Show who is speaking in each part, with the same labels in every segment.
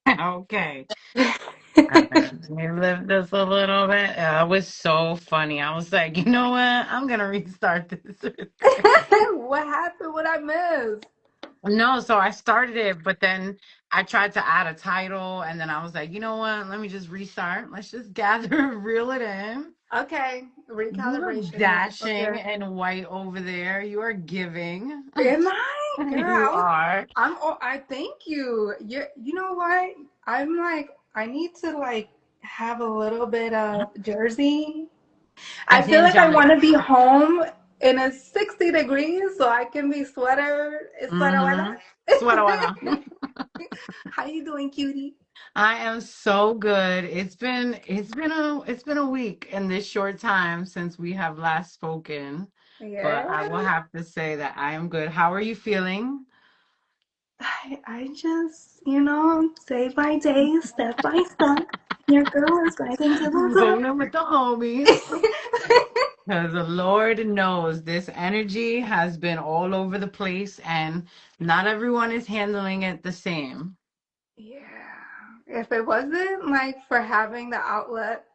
Speaker 1: Okay. Let me lift this a little bit. It was so funny. I was like, you know what? I'm gonna restart this.
Speaker 2: What happened? What I missed?
Speaker 1: No, so I started it, but then I tried to add a title, and then I was like, you know what? Let me just restart. Let's just gather, reel it in.
Speaker 2: Okay,
Speaker 1: You look
Speaker 2: recalibration. Yes.
Speaker 1: dashing
Speaker 2: Okay.
Speaker 1: and white over there. You are giving.
Speaker 2: Am I, girl?
Speaker 1: You are.
Speaker 2: I thank you. You know what? I'm like, I need to like have a little bit of Jersey.
Speaker 1: A
Speaker 2: I feel
Speaker 1: hinge
Speaker 2: like I
Speaker 1: on
Speaker 2: want
Speaker 1: it.
Speaker 2: to be home in a 60 degrees so I can be sweater
Speaker 1: Mm-hmm. Sweater
Speaker 2: weather.
Speaker 1: weather.
Speaker 2: How you doing, cutie?
Speaker 1: I am so good. It's been a week in this short time since we have last spoken, but I will
Speaker 2: Yeah.
Speaker 1: have to say that I am good. How are you feeling?
Speaker 2: I just, day by day, step by step, your girl is rising to the
Speaker 1: Going in with the homies. Because the Lord knows this energy has been all over the place and not everyone is handling it the same.
Speaker 2: Yeah. If it wasn't like for having the outlet,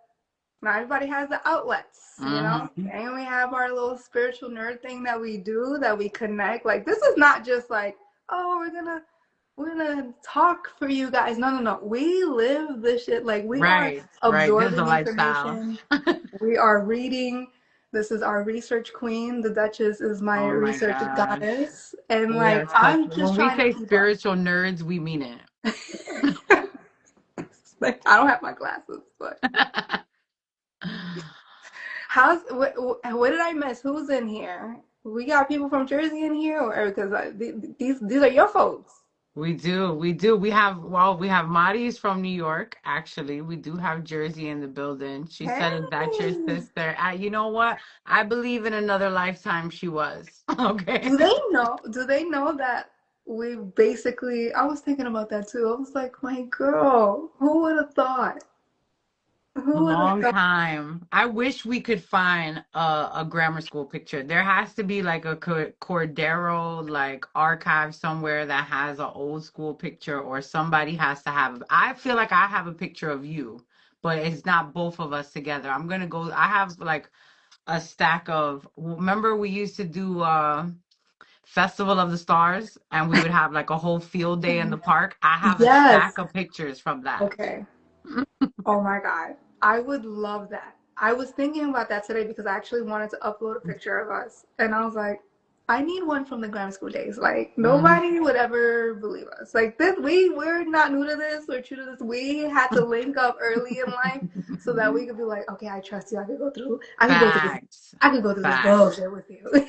Speaker 2: not everybody has the outlets,
Speaker 1: Hmm.
Speaker 2: And we have our little spiritual nerd thing that we do, that we connect. Like this is not just like, oh, we're gonna talk for you guys. No, no, no. We live this shit. Like we are
Speaker 1: Right, right. This is a
Speaker 2: absorbing
Speaker 1: lifestyle.
Speaker 2: information. We are reading. This is our research queen. The Duchess is my
Speaker 1: Oh my
Speaker 2: research
Speaker 1: gosh.
Speaker 2: goddess. And
Speaker 1: We
Speaker 2: like
Speaker 1: are such,
Speaker 2: I'm just
Speaker 1: when we
Speaker 2: trying to
Speaker 1: say
Speaker 2: keep up.
Speaker 1: spiritual nerds, we mean it.
Speaker 2: Like I don't have my glasses, but what did I miss? Who's in here? We got people from Jersey in here, or because these are your folks.
Speaker 1: We do, we do. We have Mari's from New York, actually. We do have Jersey in the building. She
Speaker 2: Hey,
Speaker 1: said, is that your sister? You know what? I believe in another lifetime she was. Okay.
Speaker 2: do they know that we basically? I was thinking about that too. I was like, my girl, who would have thought? Who would have
Speaker 1: Long
Speaker 2: thought?
Speaker 1: time. I wish we could find a grammar school picture. There has to be like a Cordero like archive somewhere that has an old school picture, or somebody has to have. I feel like I have a picture of you, but it's not both of us together. I'm gonna go. I have like a stack of. Remember we used to do Festival of the Stars, and we would have like a whole field day in the park. I have a
Speaker 2: Yes.
Speaker 1: stack of pictures from that.
Speaker 2: Okay. Oh my God. I would love that. I was thinking about that today because I actually wanted to upload a picture of us. And I was like, I need one from the grammar school days. Like
Speaker 1: Mhm.
Speaker 2: nobody would ever believe us. Like this, we're not new to this. We're true to this. We had to link up early in life so that we could be like, okay, I trust you. I could go through this.
Speaker 1: Facts.
Speaker 2: I could go through this
Speaker 1: Facts.
Speaker 2: bullshit with you.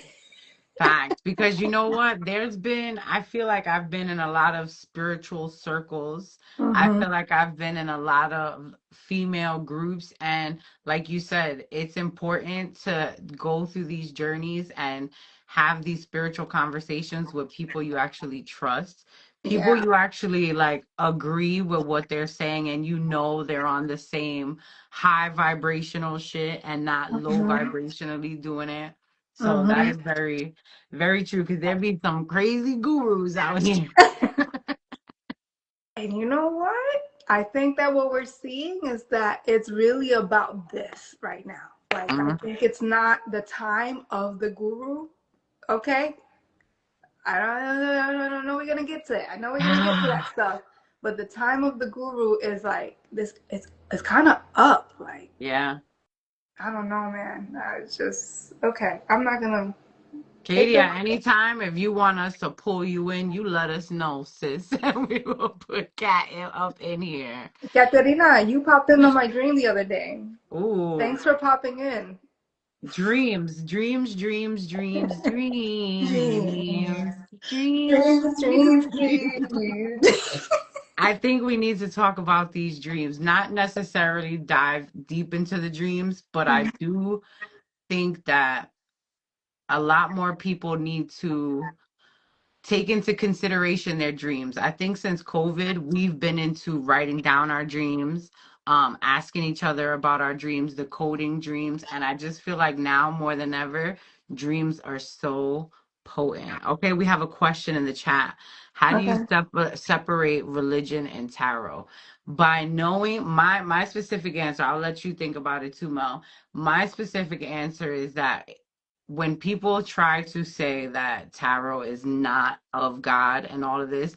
Speaker 1: Facts. Because you know what? I feel like I've been in a lot of spiritual circles. I
Speaker 2: Hmm.
Speaker 1: feel like I've been in a lot of female groups. And like you said, it's important to go through these journeys and have these spiritual conversations with people you actually trust. People
Speaker 2: Yeah.
Speaker 1: you actually like agree with what they're saying, and you know they're on the same high vibrational shit and not low
Speaker 2: Hmm.
Speaker 1: vibrationally doing it. So that
Speaker 2: Hmm.
Speaker 1: is very, very true, because there be some crazy gurus out here.
Speaker 2: And you know what? I think that what we're seeing is that it's really about this right now. Like, I
Speaker 1: Mhm.
Speaker 2: think it's not the time of the guru. Okay. I don't know we're going to get to it. I know we're going to get to that stuff. But the time of the guru is like this, it's kind of up. Like,
Speaker 1: Yeah.
Speaker 2: I don't know, man. It's just, okay. I'm not going to take
Speaker 1: Katie,
Speaker 2: it.
Speaker 1: at any time, if you want us to pull you in, you let us know, sis. And we will put up in here.
Speaker 2: Katerina, you popped into my dream the other day.
Speaker 1: Ooh,
Speaker 2: Thanks for popping in.
Speaker 1: dreams, dreams, dreams, dreams,
Speaker 2: Dreams.
Speaker 1: dreams, dreams,
Speaker 2: Dreams, dreams,
Speaker 1: dreams.
Speaker 2: dreams.
Speaker 1: I think we need to talk about these dreams, not necessarily dive deep into the dreams, but I do think that a lot more people need to take into consideration their dreams. I think since COVID, we've been into writing down our dreams, asking each other about our dreams, decoding dreams. And I just feel like now more than ever, dreams are so Potent. Okay, we have a question in the chat. How do you
Speaker 2: Okay.
Speaker 1: separate religion and tarot? By knowing my specific answer, I'll let you think about it too, Mel. My specific answer is that when people try to say that tarot is not of God and all of this,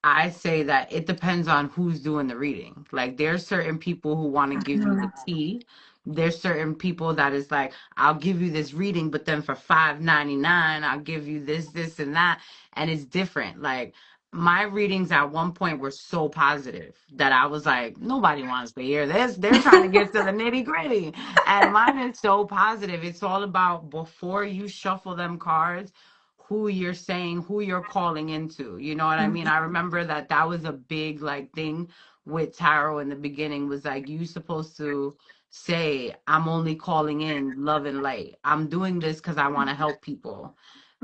Speaker 1: I say that it depends on who's doing the reading. Like there's certain people who want to give you the tea. There's certain people that is like, I'll give you this reading, but then for $5.99, I'll give you this, and that. And it's different. Like my readings at one point were so positive that I was like, nobody wants to hear this. They're trying to get to the nitty gritty. And mine is so positive. It's all about before you shuffle them cards, who you're saying, who you're calling into. You know what I mean? I remember that was a big like thing with tarot in the beginning, was like you supposed to say, I'm only calling in love and light. I'm doing this because I want to help people.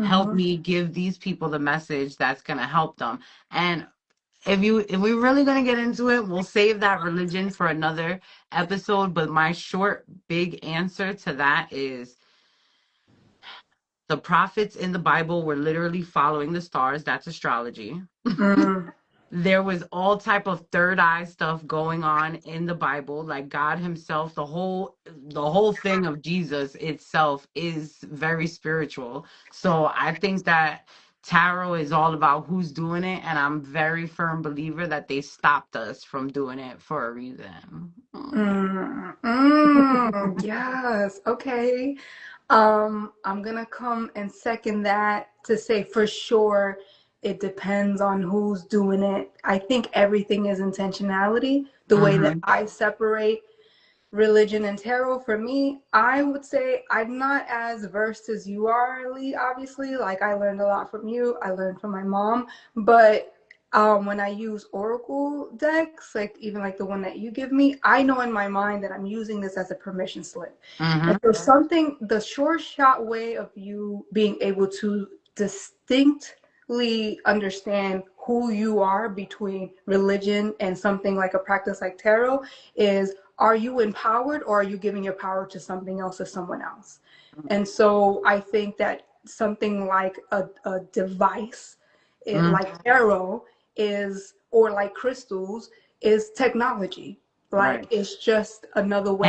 Speaker 1: Help
Speaker 2: Mm-hmm.
Speaker 1: me give these people the message that's gonna help them. And if we're really gonna get into it, we'll save that religion for another episode. But my short, big answer to that is the prophets in the Bible were literally following the stars. That's astrology.
Speaker 2: Mm-hmm.
Speaker 1: There was all type of third eye stuff going on in the Bible, like God himself, the whole thing of Jesus itself is very spiritual. So I think that tarot is all about who's doing it, and I'm very firm believer that they stopped us from doing it for a reason.
Speaker 2: Mm, yes. Okay. I'm gonna come and second that to say for sure it depends on who's doing it. I think everything is intentionality. The way that
Speaker 1: Mm-hmm.
Speaker 2: I separate religion and tarot, for me, I would say I'm not as versed as you are, Lee, obviously. Like I learned a lot from you, I learned from my mom, but when I use oracle decks, like even like the one that you give me, I know in my mind that I'm using this as a permission slip.
Speaker 1: Mm-hmm.
Speaker 2: And so something, the short shot way of you being able to distinctly understand who you are between religion and something like a practice like tarot is, are you empowered or are you giving your power to something else or someone else? And so I think that something like a device,
Speaker 1: Mm-hmm.
Speaker 2: like tarot is, or like crystals, is technology. Like
Speaker 1: Right.
Speaker 2: it's just another way.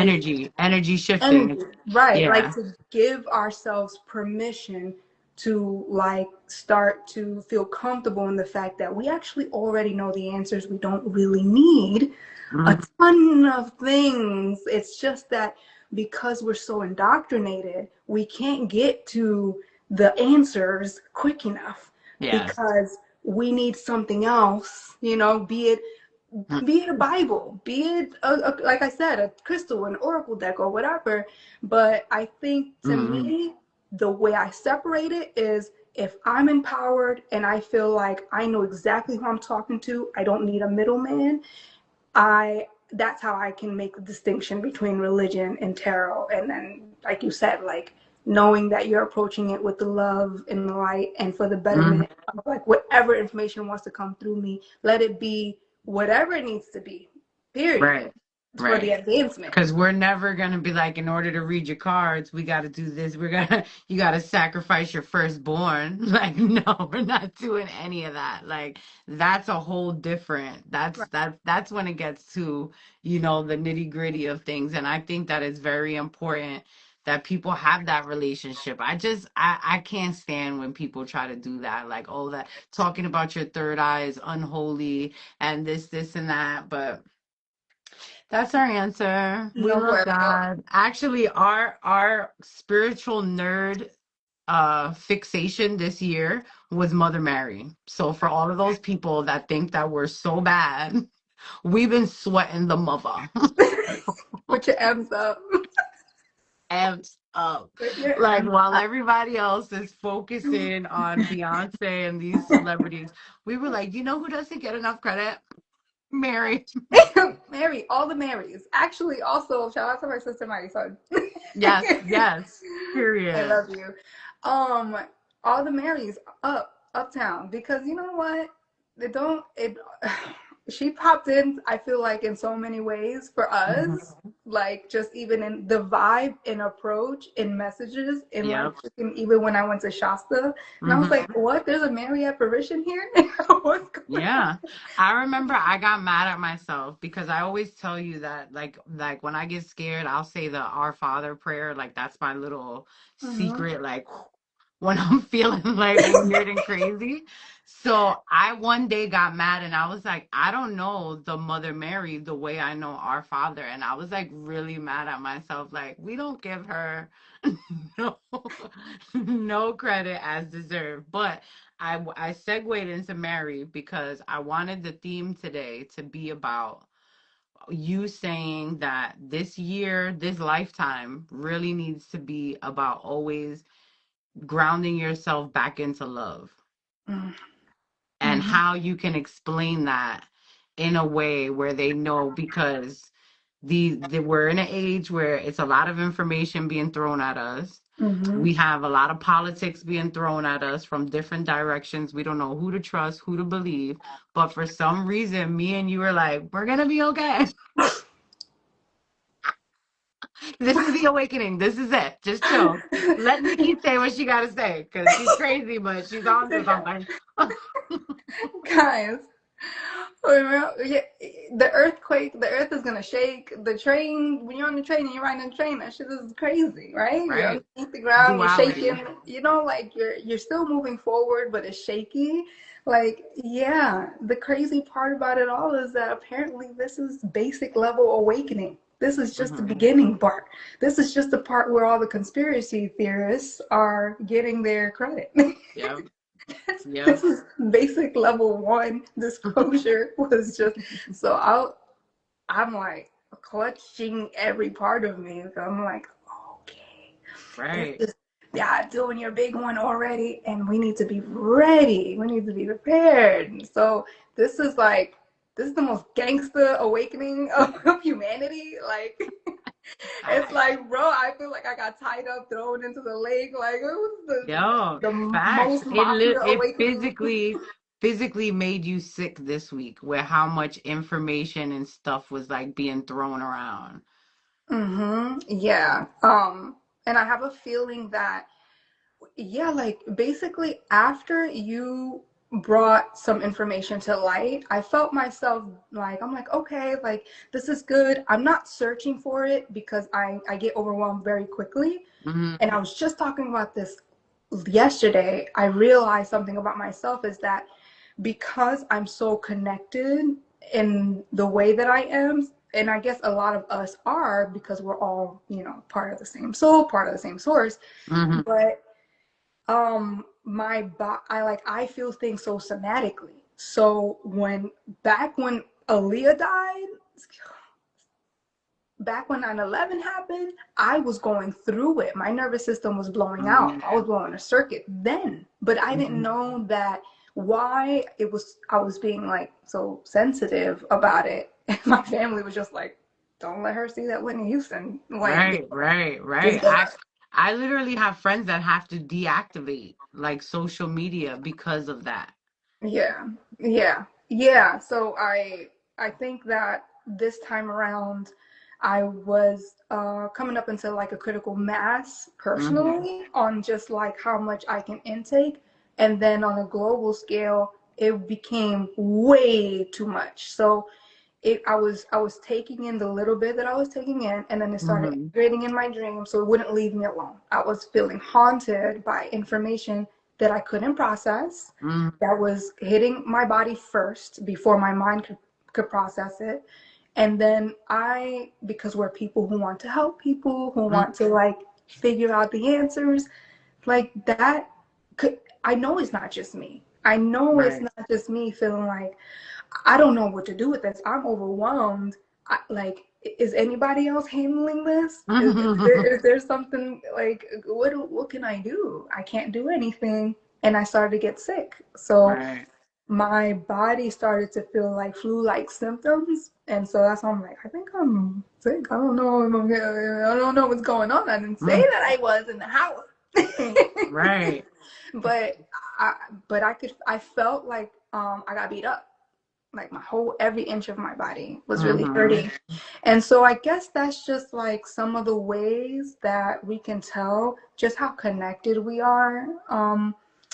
Speaker 1: Energy shifting.
Speaker 2: Energy, right? Like
Speaker 1: Yeah.
Speaker 2: to give ourselves permission to like start to feel comfortable in the fact that we actually already know the answers. We don't really need a
Speaker 1: Mm-hmm.
Speaker 2: ton of things. It's just that because we're so indoctrinated, we can't get to the answers quick enough
Speaker 1: Yes.
Speaker 2: because we need something else, you know, be it a Bible, be it like I said, a crystal, an oracle deck, or whatever. But I think to
Speaker 1: Mm-hmm.
Speaker 2: me, the way I separate it is if I'm empowered and I feel like I know exactly who I'm talking to, I don't need a middleman. I That's how I can make the distinction between religion and tarot. And then, like you said, like knowing that you're approaching it with the love and the light and for the
Speaker 1: Mm-hmm.
Speaker 2: betterment of like whatever information wants to come through me, let it be whatever it needs to be, period,
Speaker 1: Right.
Speaker 2: for the
Speaker 1: Right.
Speaker 2: advancement.
Speaker 1: Because we're never gonna be like, in order to read your cards, we got to do this. You got to sacrifice your firstborn. Like, no, we're not doing any of that. Like, that's a whole different.
Speaker 2: Right.
Speaker 1: That's when it gets to, the nitty gritty of things. And I think that it's very important that people have that relationship. I can't stand when people try to do that. Like, oh, that talking about your third eye is unholy and this, and that, but. That's our answer. We
Speaker 2: No
Speaker 1: love
Speaker 2: bueno.
Speaker 1: God. Actually, our spiritual nerd fixation this year was Mother Mary. So for all of those people that think that we're so bad, we've been sweating the mother.
Speaker 2: Put your M's up.
Speaker 1: Amps up.
Speaker 2: Put your
Speaker 1: Like
Speaker 2: M's
Speaker 1: while
Speaker 2: up.
Speaker 1: everybody else is focusing on Beyonce and these celebrities, we were like, you know who doesn't get enough credit? Mary.
Speaker 2: Mary, all the Marys. Actually, also shout out to my sister Mary son.
Speaker 1: Yes, yes.
Speaker 2: I
Speaker 1: Period.
Speaker 2: love you. Um, all the Marys uptown because you know what? They don't it. she popped in, I feel like, in so many ways for us,
Speaker 1: Mhm.
Speaker 2: like just even in the vibe and approach in messages, in like
Speaker 1: Yep.
Speaker 2: even when I went to Shasta, and I was
Speaker 1: Hmm.
Speaker 2: like, what? There's a Mary apparition here? What's going on?
Speaker 1: Yeah. I remember I got mad at myself because I always tell you that like when I get scared, I'll say the Our Father prayer. Like that's my little
Speaker 2: Mm-hmm.
Speaker 1: secret, like when I'm feeling like weird and crazy. So I one day got mad and I was like, I don't know the Mother Mary the way I know Our Father. And I was like really mad at myself. Like, we don't give her no no credit as deserved. But I segued into Mary because I wanted the theme today to be about you saying that this year, this lifetime really needs to be about always grounding yourself back into love and
Speaker 2: Mm-hmm.
Speaker 1: how you can explain that in a way where they know because we're in an age where it's a lot of information being thrown at us.
Speaker 2: Mm-hmm.
Speaker 1: We have a lot of politics being thrown at us from different directions. We don't know who to trust, who to believe. But for some reason, me and you are like, we're gonna be okay. This is the awakening. This is it. Just chill. Let Nikki say what she gotta say because she's crazy, but she's on to something.
Speaker 2: Guys, yeah, the earthquake, the earth is gonna shake. The train, when you're on the train and you're riding the train, that shit is crazy, right? You're
Speaker 1: Right.
Speaker 2: underneath the ground, you're
Speaker 1: Duality.
Speaker 2: shaking, like you're still moving forward, but it's shaky. Like, yeah, the crazy part about it all is that apparently this is basic level awakening. This is just the
Speaker 1: Hmm.
Speaker 2: beginning part. This is just the part where all the conspiracy theorists are getting their credit.
Speaker 1: Yep.
Speaker 2: This
Speaker 1: Yep.
Speaker 2: is basic level one disclosure was just so I'm like clutching every part of me. I'm like, okay, this
Speaker 1: Right.
Speaker 2: is, yeah, doing your big one already, and we need to be ready. We need to be prepared. So this is like this is the most gangster awakening of humanity. Like it's
Speaker 1: Facts.
Speaker 2: like, bro, I feel like I got tied up, thrown into the lake. Like it was
Speaker 1: Yo,
Speaker 2: the
Speaker 1: facts.
Speaker 2: most mafia
Speaker 1: It
Speaker 2: awakening.
Speaker 1: physically made you sick this week where how much information and stuff was like being thrown around.
Speaker 2: Yeah. And I have a feeling that, yeah, like basically after you brought some information to light, I felt myself like, I'm like, okay, like this is good. I'm not searching for it because I get overwhelmed very quickly.
Speaker 1: Hmm.
Speaker 2: And I was just talking about this yesterday. I realized something about myself is that because I'm so connected in the way that I am, and I guess a lot of us are because we're all, part of the same soul, part of the same source.
Speaker 1: Hmm.
Speaker 2: But I feel things so somatically. So when Aaliyah died, back when 9/11 happened, I was going through it. My nervous system was blowing out. I was blowing a circuit then, but I didn't
Speaker 1: Hmm.
Speaker 2: know that why I was being like so sensitive about it. And my family was just like, don't let her see that Whitney Houston. Like,
Speaker 1: Right, right, right.
Speaker 2: just don't.
Speaker 1: I literally have friends that have to deactivate like social media because of that.
Speaker 2: Yeah, yeah, yeah. So I think that this time around, I was coming up into like a critical mass
Speaker 1: Hmm.
Speaker 2: personally on just like how much I can intake, and then on a global scale, it became way too much. So I was taking in the little bit that I was taking in, and then it started
Speaker 1: Hmm.
Speaker 2: integrating in my dreams, so it wouldn't leave me alone. I was feeling haunted by information that I couldn't process,
Speaker 1: Hmm.
Speaker 2: that was hitting my body first before my mind could process it. And then because we're people who want to help people, who want to like figure out the answers, like that could, I know it's not just me. I know it's
Speaker 1: Right.
Speaker 2: not just me feeling like I don't know what to do with this. I'm overwhelmed. Like, is anybody else handling this? Is there something like what can I do? I can't do anything, and I started to get sick. So
Speaker 1: Right.
Speaker 2: my body started to feel like flu-like symptoms, and so that's why I'm like, I think I'm sick. I don't know. I don't know what's going on. I didn't say
Speaker 1: Mm.
Speaker 2: that I was in the house,
Speaker 1: Right.
Speaker 2: but I but I felt like I got beat up like my whole every inch of my body was really
Speaker 1: Mm-hmm.
Speaker 2: hurting. And so I guess that's just like some of the ways that we can tell just how connected we are,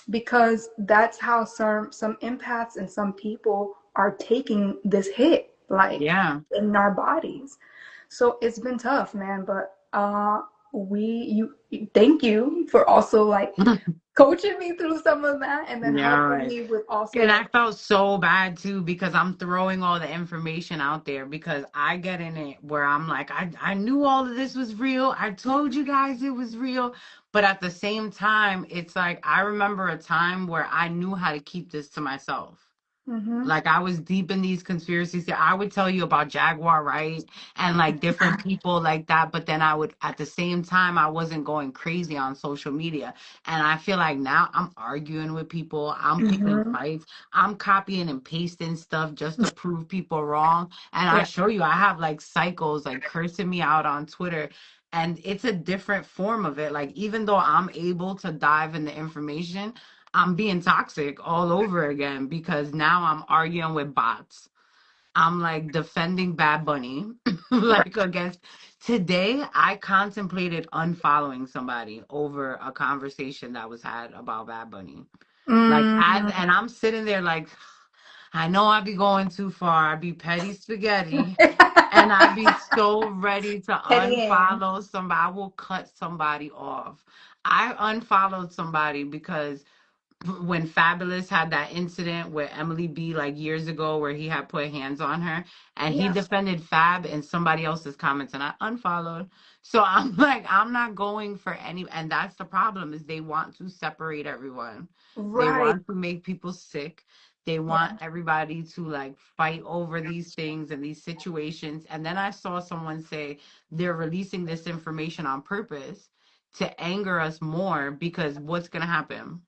Speaker 2: because that's how some empaths and some people are taking this hit, like
Speaker 1: Yeah.
Speaker 2: in our bodies. So it's been tough, man. But thank you for also like coaching me through some of that, and then helping
Speaker 1: Yeah.
Speaker 2: me with also
Speaker 1: And I
Speaker 2: like.
Speaker 1: felt so bad too because I'm throwing all the information out there because I get in it where I'm like, I knew all of this was real. I told you guys it was real. But at the same time, it's like I remember a time where I knew how to keep this to myself.
Speaker 2: Mm-hmm.
Speaker 1: Like I was deep in these conspiracies. I would tell you about Jaguar Wright and like different people like that, but then I would at the same time I wasn't going crazy on social media. And I feel like now I'm arguing with people, I'm picking
Speaker 2: Mm-hmm.
Speaker 1: fights, I'm copying and pasting stuff just to prove people wrong. And I
Speaker 2: Yeah.
Speaker 1: show you I have like cycles like cursing me out on Twitter. And it's a different form of it. Like even though I'm able to dive in the information, I'm being toxic all over again because now I'm arguing with bots. I'm like defending Bad Bunny, like against. Today, I contemplated unfollowing somebody over a conversation that was had about Bad Bunny. Like,
Speaker 2: Mm.
Speaker 1: and I'm sitting there like, I know I'd be going too far. I'd be petty spaghetti. And I'd be so ready to
Speaker 2: Petty Ann.
Speaker 1: unfollow somebody. I will cut somebody off. I unfollowed somebody because when Fabulous had that incident with Emily B like years ago where he had put hands on her and he
Speaker 2: Yeah.
Speaker 1: defended Fab in somebody else's comments and I unfollowed. So I'm like, I'm not going for any, and that's the problem is they want to separate everyone. They
Speaker 2: Right.
Speaker 1: want to make people sick. They want
Speaker 2: Yeah.
Speaker 1: everybody to like fight over these things and these situations. And then I saw someone say they're releasing this information on purpose to anger us more because what's going to happen?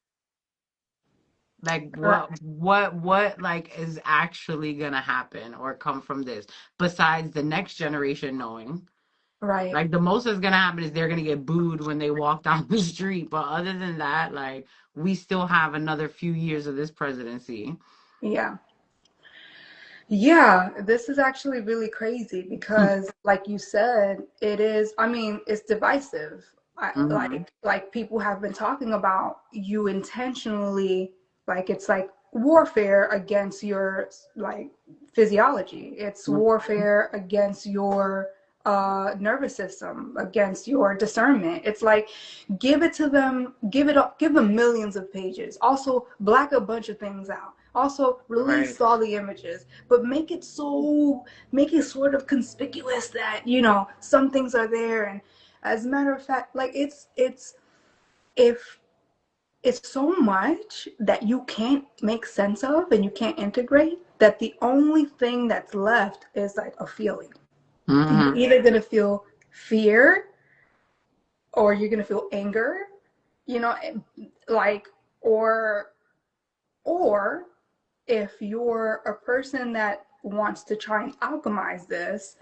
Speaker 1: Like
Speaker 2: Right.
Speaker 1: what like is actually gonna happen or come from this besides the next generation knowing?
Speaker 2: Right.
Speaker 1: Like the most that's gonna happen is they're gonna get booed when they walk down the street. But other than that, like we still have another few years of this presidency.
Speaker 2: Yeah. Yeah, this is actually really crazy because, like you said, it is, I mean, it's divisive.
Speaker 1: Mm-hmm.
Speaker 2: Like people have been talking about you intentionally, like it's like warfare against your like physiology. It's warfare against your nervous system, against your discernment. It's like give it to them, give them millions of pages. Also, black a bunch of things out. Also,
Speaker 1: Right.
Speaker 2: release all the images, but make it sort of conspicuous that some things are there. And as a matter of fact, like if it's so much that you can't make sense of and you can't integrate, that the only thing that's left is like a feeling. You're
Speaker 1: Mm-hmm.
Speaker 2: either gonna feel fear or you're gonna feel anger, you know, like or or if you're a person that wants to try and alchemize this,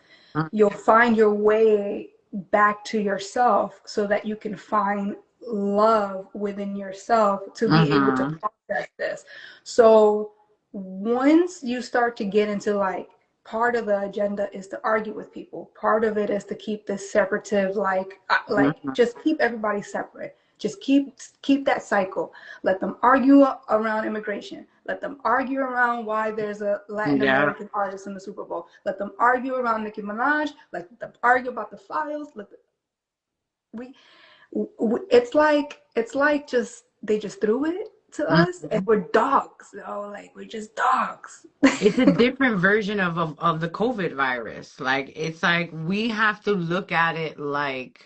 Speaker 2: you'll find your way back to yourself so that you can find love within yourself to be able to
Speaker 1: Mm-hmm.
Speaker 2: process this. So once you start to get into like part of the agenda is to argue with people, part of it is to keep this separative, like
Speaker 1: Mm-hmm.
Speaker 2: just keep everybody separate, just keep that cycle. Let them argue around immigration. Let them argue around why there's a Latin
Speaker 1: Yeah.
Speaker 2: American artist in the Super Bowl. Let them argue around Nicki Minaj. Let them argue about the files. We, it's like just they just threw it to us, and
Speaker 1: Mhm.
Speaker 2: we're dogs. Like we're just dogs.
Speaker 1: It's a different version of the COVID virus. Like it's like we have to look at it like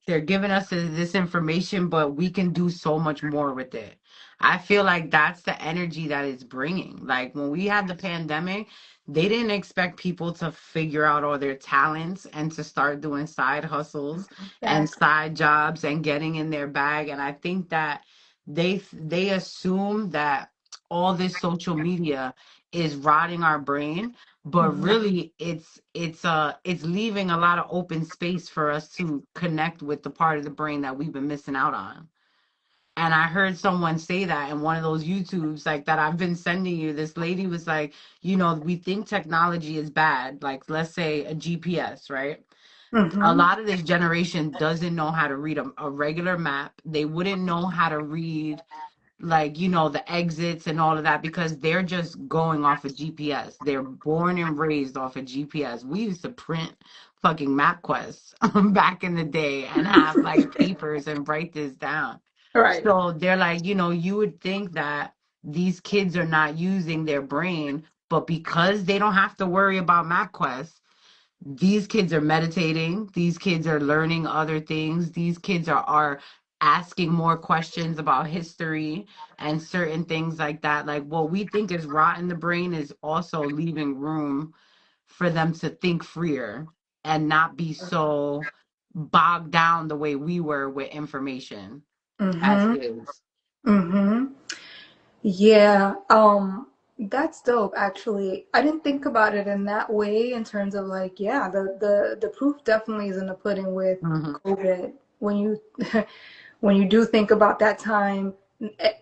Speaker 1: they're giving us this information, but we can do so much more with it. I feel like that's the energy that it's bringing. Like when we had the pandemic, they didn't expect people to figure out all their talents and to start doing side hustles and
Speaker 2: Exactly.
Speaker 1: side jobs and getting in their bag. And I think that they assume that all this social media is rotting our brain, but
Speaker 2: Mhm.
Speaker 1: really it's leaving a lot of open space for us to connect with the part of the brain that we've been missing out on. And I heard someone say that in one of those YouTubes like that I've been sending you. This lady was like, you know, we think technology is bad. Like, let's say a GPS, right? A
Speaker 2: Mm-hmm.
Speaker 1: lot of this generation doesn't know how to read a regular map. They wouldn't know how to read, like, you know, the exits and all of that because they're just going off of GPS. They're born and raised off of GPS. We used to print fucking MapQuest back in the day and have like papers and write this down.
Speaker 2: Right.
Speaker 1: So they're like, you know, you would think that these kids are not using their brain, but because they don't have to worry about MapQuest, these kids are meditating, these kids are learning other things, these kids are asking more questions about history and certain things like that. Like what we think is rot in the brain is also leaving room for them to think freer and not be so bogged down the way we were with information as
Speaker 2: Mm-hmm.
Speaker 1: kids.
Speaker 2: Mm-hmm. Yeah, that's dope actually. I didn't think about it in that way in terms of like, yeah, the proof definitely is in the pudding with
Speaker 1: Hmm.
Speaker 2: COVID. When you when you do think about that time,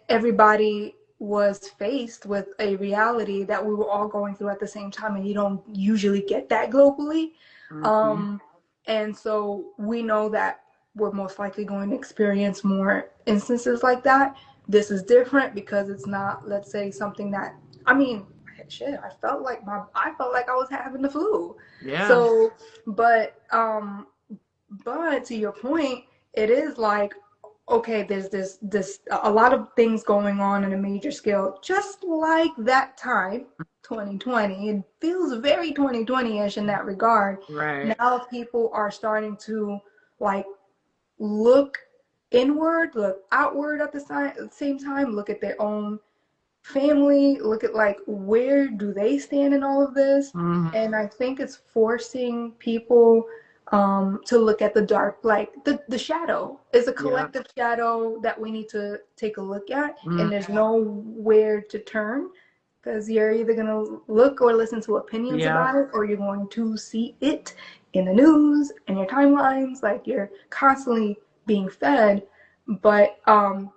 Speaker 2: everybody was faced with a reality that we were all going through at the same time, and you don't usually get that globally.
Speaker 1: Hmm.
Speaker 2: Um, and so we know that we're most likely going to experience more instances like that. This is different because it's not, let's say, something that, I mean, shit, I felt like I was having the flu.
Speaker 1: Yeah.
Speaker 2: So, but to your point, it is like, okay, there's this a lot of things going on in a major scale, just like that time, 2020. It feels very 2020-ish in that regard.
Speaker 1: Right.
Speaker 2: Now people are starting to like look inward, look outward at the same time, look at their own family, look at like where do they stand in all of this.
Speaker 1: Hmm.
Speaker 2: And I think it's forcing people to look at the dark, like the shadow is a
Speaker 1: Yeah.
Speaker 2: collective shadow that we need to take a look at, and
Speaker 1: Hmm.
Speaker 2: there's nowhere to turn because you're either going to look or listen to opinions
Speaker 1: Yeah.
Speaker 2: about it, or you're going to see it in the news and your timelines, like you're constantly being fed. But um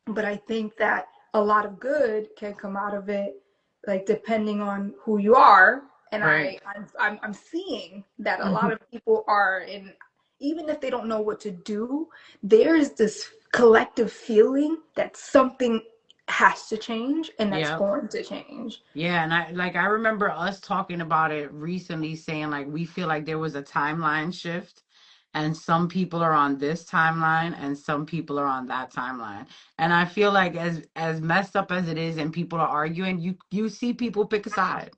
Speaker 2: but I think that a lot of good can come out of it, like depending on who you are. And
Speaker 1: Right.
Speaker 2: I'm seeing that a lot of people are in, even if they don't know what to do, there's this collective feeling that something has to change and that's
Speaker 1: Yeah.
Speaker 2: going to change.
Speaker 1: Yeah, and I remember us talking about it recently, saying like we feel like there was a timeline shift, and some people are on this timeline and some people are on that timeline. And I feel like as messed up as it is and people are arguing, you see people pick a side.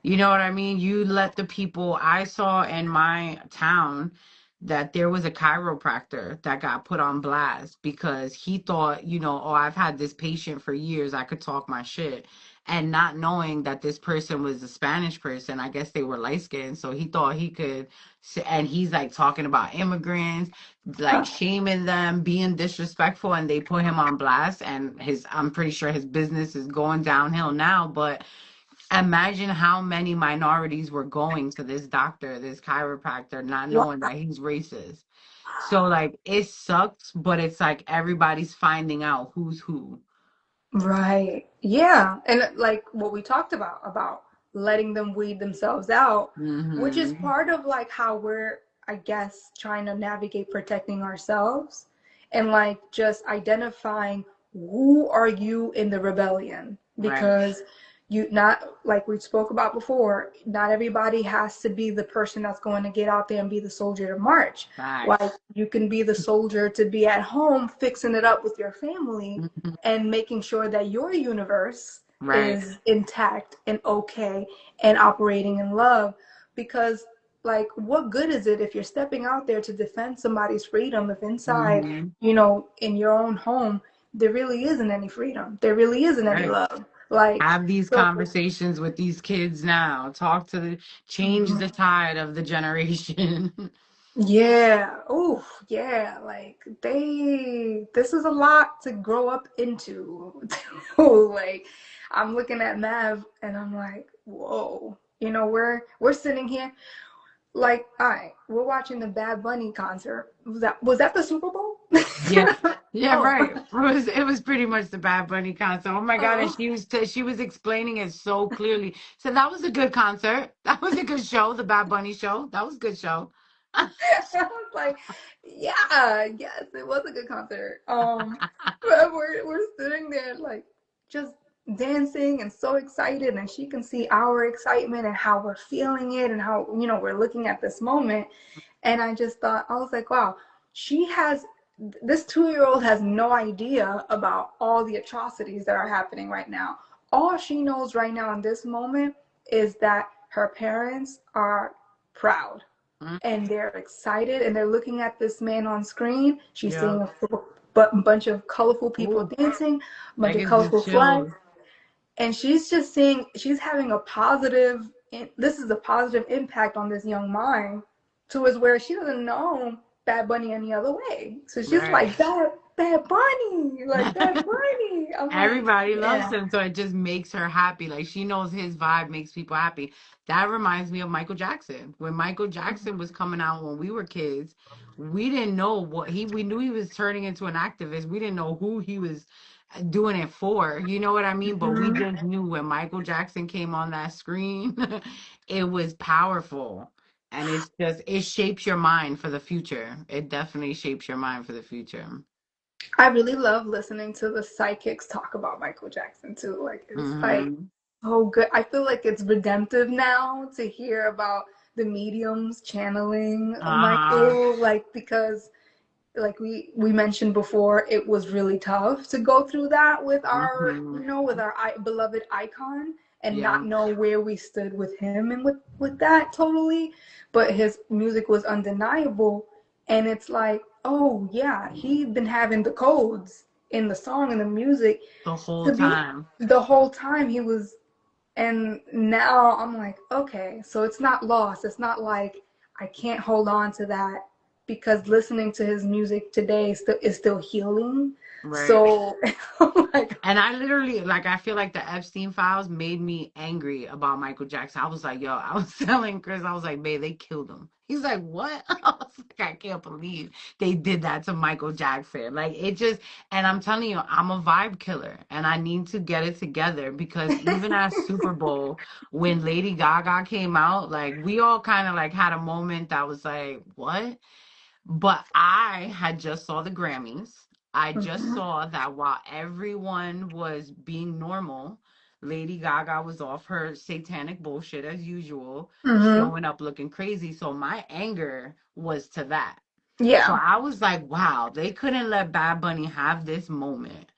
Speaker 1: You know what I mean? You let the people. I saw in my town that there was a chiropractor that got put on blast because he thought, you know, oh, I've had this patient for years. I could talk my shit. And not knowing that this person was a Spanish person, I guess they were light skinned. So he thought he could, and he's like talking about immigrants, like
Speaker 2: Huh.
Speaker 1: shaming them, being disrespectful, and they put him on blast. And I'm pretty sure his business is going downhill now. But imagine how many minorities were going to this doctor, this chiropractor, not
Speaker 2: Wow.
Speaker 1: knowing that he's racist. So like it sucks, but it's like everybody's finding out who's who.
Speaker 2: Right. Yeah. And like what we talked about letting them weed themselves out, which is
Speaker 1: Hmm.
Speaker 2: part of like how we're, I guess, trying to navigate protecting ourselves and like just identifying who are you in the rebellion,
Speaker 1: Right.
Speaker 2: because you not, like we spoke about before, not everybody has to be the person that's going to get out there and be the soldier to march. Like
Speaker 1: Facts.
Speaker 2: you can be the soldier to be at home fixing it up with your family
Speaker 1: Mhm.
Speaker 2: and making sure that your universe
Speaker 1: Right.
Speaker 2: is intact and okay and operating in love. Because like what good is it if you're stepping out there to defend somebody's freedom if inside,
Speaker 1: Hmm.
Speaker 2: in your own home there really isn't any freedom, there really isn't any
Speaker 1: Right.
Speaker 2: love, like
Speaker 1: Have these
Speaker 2: so.
Speaker 1: conversations with these kids now. Talk to the change the
Speaker 2: Mhm.
Speaker 1: tide of the generation.
Speaker 2: Yeah. Oh, yeah. Like this is a lot to grow up into. Like, I'm looking at Mav and I'm like, whoa. We're sitting here like, all right, we're watching the Bad Bunny concert. Was that the Super Bowl?
Speaker 1: Yeah. Yeah,
Speaker 2: Oh.
Speaker 1: right. It was pretty much the Bad Bunny concert. Oh my God. And
Speaker 2: Oh.
Speaker 1: she was explaining it so clearly. So that was a good concert. That was a good show, the Bad Bunny show. That was a good show.
Speaker 2: I was like, yeah, yes, it was a good concert. But we're sitting there like just dancing and so excited, and she can see our excitement and how we're feeling it and how we're looking at this moment. And I just thought, I was like, wow, she has this 2 year old has no idea about all the atrocities that are happening right now. All she knows right now in this moment is that her parents are proud
Speaker 1: Mm,
Speaker 2: and they're excited and they're looking at this man on screen. She's
Speaker 1: yeah.
Speaker 2: seeing a bunch of colorful people
Speaker 1: Ooh,
Speaker 2: dancing, a
Speaker 1: that
Speaker 2: bunch of
Speaker 1: gives me
Speaker 2: colorful flags,
Speaker 1: chills.
Speaker 2: and she's just seeing she's having a positive. This is a positive impact on this young mind, to is where she doesn't know Bad Bunny any other way. So she's
Speaker 1: Right.
Speaker 2: like Bad Bunny, like Bad Bunny. I'm like,
Speaker 1: Everybody loves
Speaker 2: yeah.
Speaker 1: him, so it just makes her happy. Like she knows his vibe makes people happy. That reminds me of Michael Jackson. When Michael Jackson was coming out when we were kids, we didn't know we knew he was turning into an activist. We didn't know who he was doing it for. You know what I mean? But we
Speaker 2: Mhm.
Speaker 1: just knew when Michael Jackson came on that screen, it was powerful. And it shapes your mind for the future. It definitely shapes your mind for the future.
Speaker 2: I really love listening to the psychics talk about Michael Jackson too. Like it's like
Speaker 1: Hmm.
Speaker 2: so good. I feel like it's redemptive now to hear about the mediums channeling
Speaker 1: Uh-huh.
Speaker 2: Michael, like because like we mentioned before, it was really tough to go through that with our
Speaker 1: Hmm.
Speaker 2: with our beloved icon and
Speaker 1: Yeah.
Speaker 2: not know where we stood with him and with that totally. But his music was undeniable, and it's like, oh yeah, he'd been having the codes in the song and the music
Speaker 1: The whole
Speaker 2: to be
Speaker 1: time.
Speaker 2: the whole time he was. And now I'm like, okay, so it's not lost. It's not like I can't hold on to that because listening to his music today is still healing.
Speaker 1: Right.
Speaker 2: So like,
Speaker 1: And I literally, like, I feel like the Epstein files made me angry about Michael Jackson. I was like, yo, I was telling Chris, I was like, babe, they killed him. He's like, what? I was like, I can't believe they did that to Michael Jackson. Like, it just, and I'm telling you, I'm a vibe killer and I need to get it together because even at Super Bowl, when Lady Gaga came out, like, we all kind of like had a moment that was like, what? But I had just saw the Grammys. I just
Speaker 2: mhm,
Speaker 1: saw that while everyone was being normal, Lady Gaga was off her satanic bullshit as usual,
Speaker 2: mhm,
Speaker 1: showing up looking crazy. So my anger was to that. So
Speaker 2: yeah,
Speaker 1: I was like, wow, they couldn't let Bad Bunny have this moment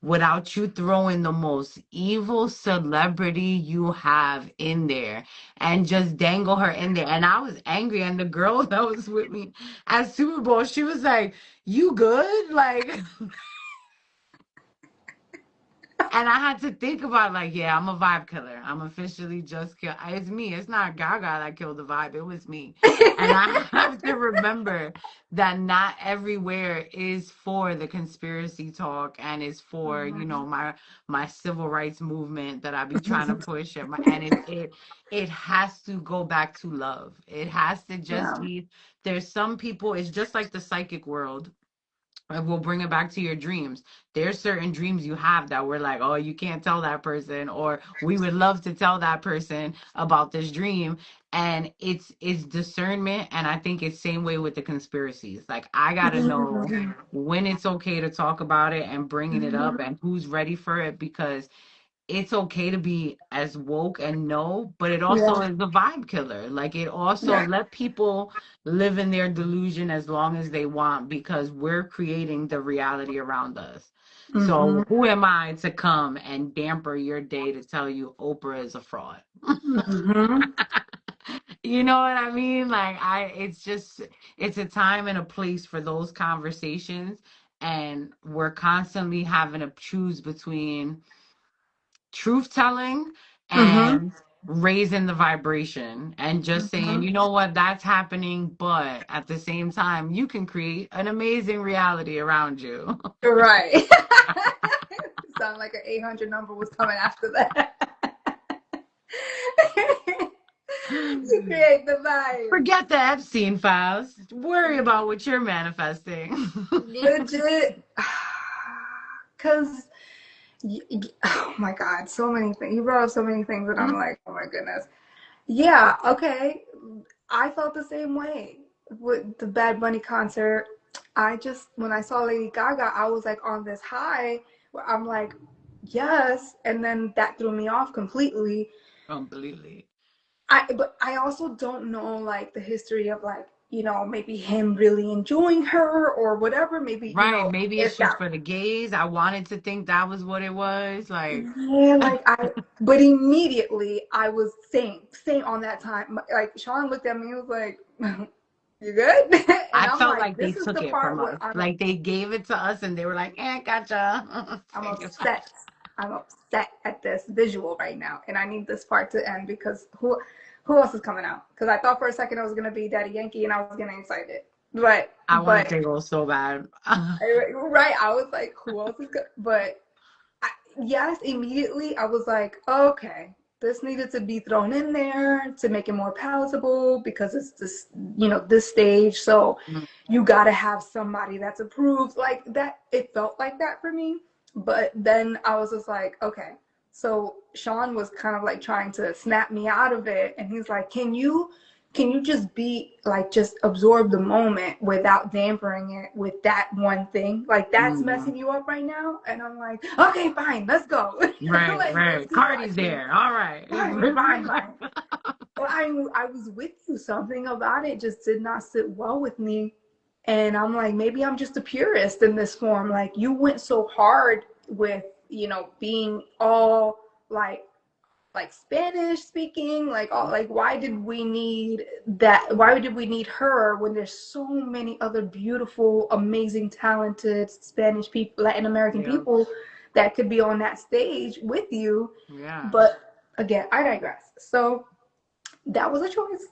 Speaker 1: without you throwing the most evil celebrity you have in there and just dangle her in there. And I was angry. And the girl that was with me at Super Bowl, she was like, you good? Like, and I had to think about like, yeah, I'm a vibe killer. I'm officially just kill. It's me. It's not Gaga that killed the vibe. It was me. And I have to remember that not everywhere is for the conspiracy talk and is for,
Speaker 2: mhm.
Speaker 1: my civil rights movement that I be trying to push and it has to go back to love. It has to just
Speaker 2: Yeah.
Speaker 1: be there's some people, it's just like the psychic world. We'll bring it back to your dreams. There's certain dreams you have that we're like, oh, you can't tell that person, or we would love to tell that person about this dream. And it's discernment, and I think it's same way with the conspiracies. Like I gotta know
Speaker 2: Mhm,
Speaker 1: when it's okay to talk about it and bringing it up,
Speaker 2: mhm.
Speaker 1: and who's ready for it because it's okay to be as woke and know, but it also
Speaker 2: Yeah,
Speaker 1: is a vibe killer. Like it also
Speaker 2: yeah.
Speaker 1: let people live in their delusion as long as they want because we're creating the reality around us.
Speaker 2: Mhm,
Speaker 1: So who am I to come and damper your day to tell you Oprah is a fraud?
Speaker 2: mhm.
Speaker 1: You know what I mean? Like it's a time and a place for those conversations and we're constantly having to choose between truth telling
Speaker 2: Mhm,
Speaker 1: and raising the vibration and just saying,
Speaker 2: mhm.
Speaker 1: you know what, that's happening, but at the same time, you can create an amazing reality around you.
Speaker 2: Right. Sound like an 800 number was coming after that. You create the vibe.
Speaker 1: Forget the Epstein files. Worry about what you're manifesting.
Speaker 2: Legit. Because, oh my God, so many things. You brought up so many things, and I'm like, oh my goodness. Yeah, okay. I felt the same way with the Bad Bunny concert. When I saw Lady Gaga, I was like on this high where I'm like, yes. And then that threw me off completely.
Speaker 1: Completely.
Speaker 2: But I also don't know like the history of like, maybe him really enjoying her or whatever. Maybe,
Speaker 1: Right. Maybe it's
Speaker 2: if
Speaker 1: just
Speaker 2: that,
Speaker 1: for the gays. I wanted to think that was what it was. Like,
Speaker 2: yeah, but immediately I was saying on that time, like Sean looked at me and was like, you good? And
Speaker 1: I
Speaker 2: I'm
Speaker 1: felt
Speaker 2: like,
Speaker 1: like they
Speaker 2: this is
Speaker 1: took
Speaker 2: the
Speaker 1: it
Speaker 2: part
Speaker 1: from
Speaker 2: where
Speaker 1: us. Like they gave it to us and they were like, gotcha.
Speaker 2: I'm upset. I'm upset at this visual right now, and I need this part to end because who else is coming out? Because I thought for a second it was gonna be Daddy Yankee, and I was getting excited, but
Speaker 1: I wanted to go so bad.
Speaker 2: right, I was like, who else is good? But yes, immediately I was like, okay, this needed to be thrown in there to make it more palatable because it's this stage. So you got to have somebody that's approved like that. It felt like that for me. But then I was just like, okay. So Sean was kind of like trying to snap me out of it. And he's like, can you just be like, just absorb the moment without dampering it with that one thing? Like, that's messing you up right now. And I'm like, okay, fine, let's go.
Speaker 1: Right,
Speaker 2: Like, let's
Speaker 1: right.
Speaker 2: keep
Speaker 1: Cardi's
Speaker 2: watching.
Speaker 1: there. All right.
Speaker 2: Fine. Well, I was with you. Something about it just did not sit well with me. And I'm like, maybe I'm just a purist in this form. Like, you went so hard with, being all like Spanish speaking, like all, like why did we need that? Why did we need her when there's so many other beautiful, amazing, talented Spanish people, Latin American people that could be on that stage with you?
Speaker 1: Yeah.
Speaker 2: But again, I digress. So that was a choice.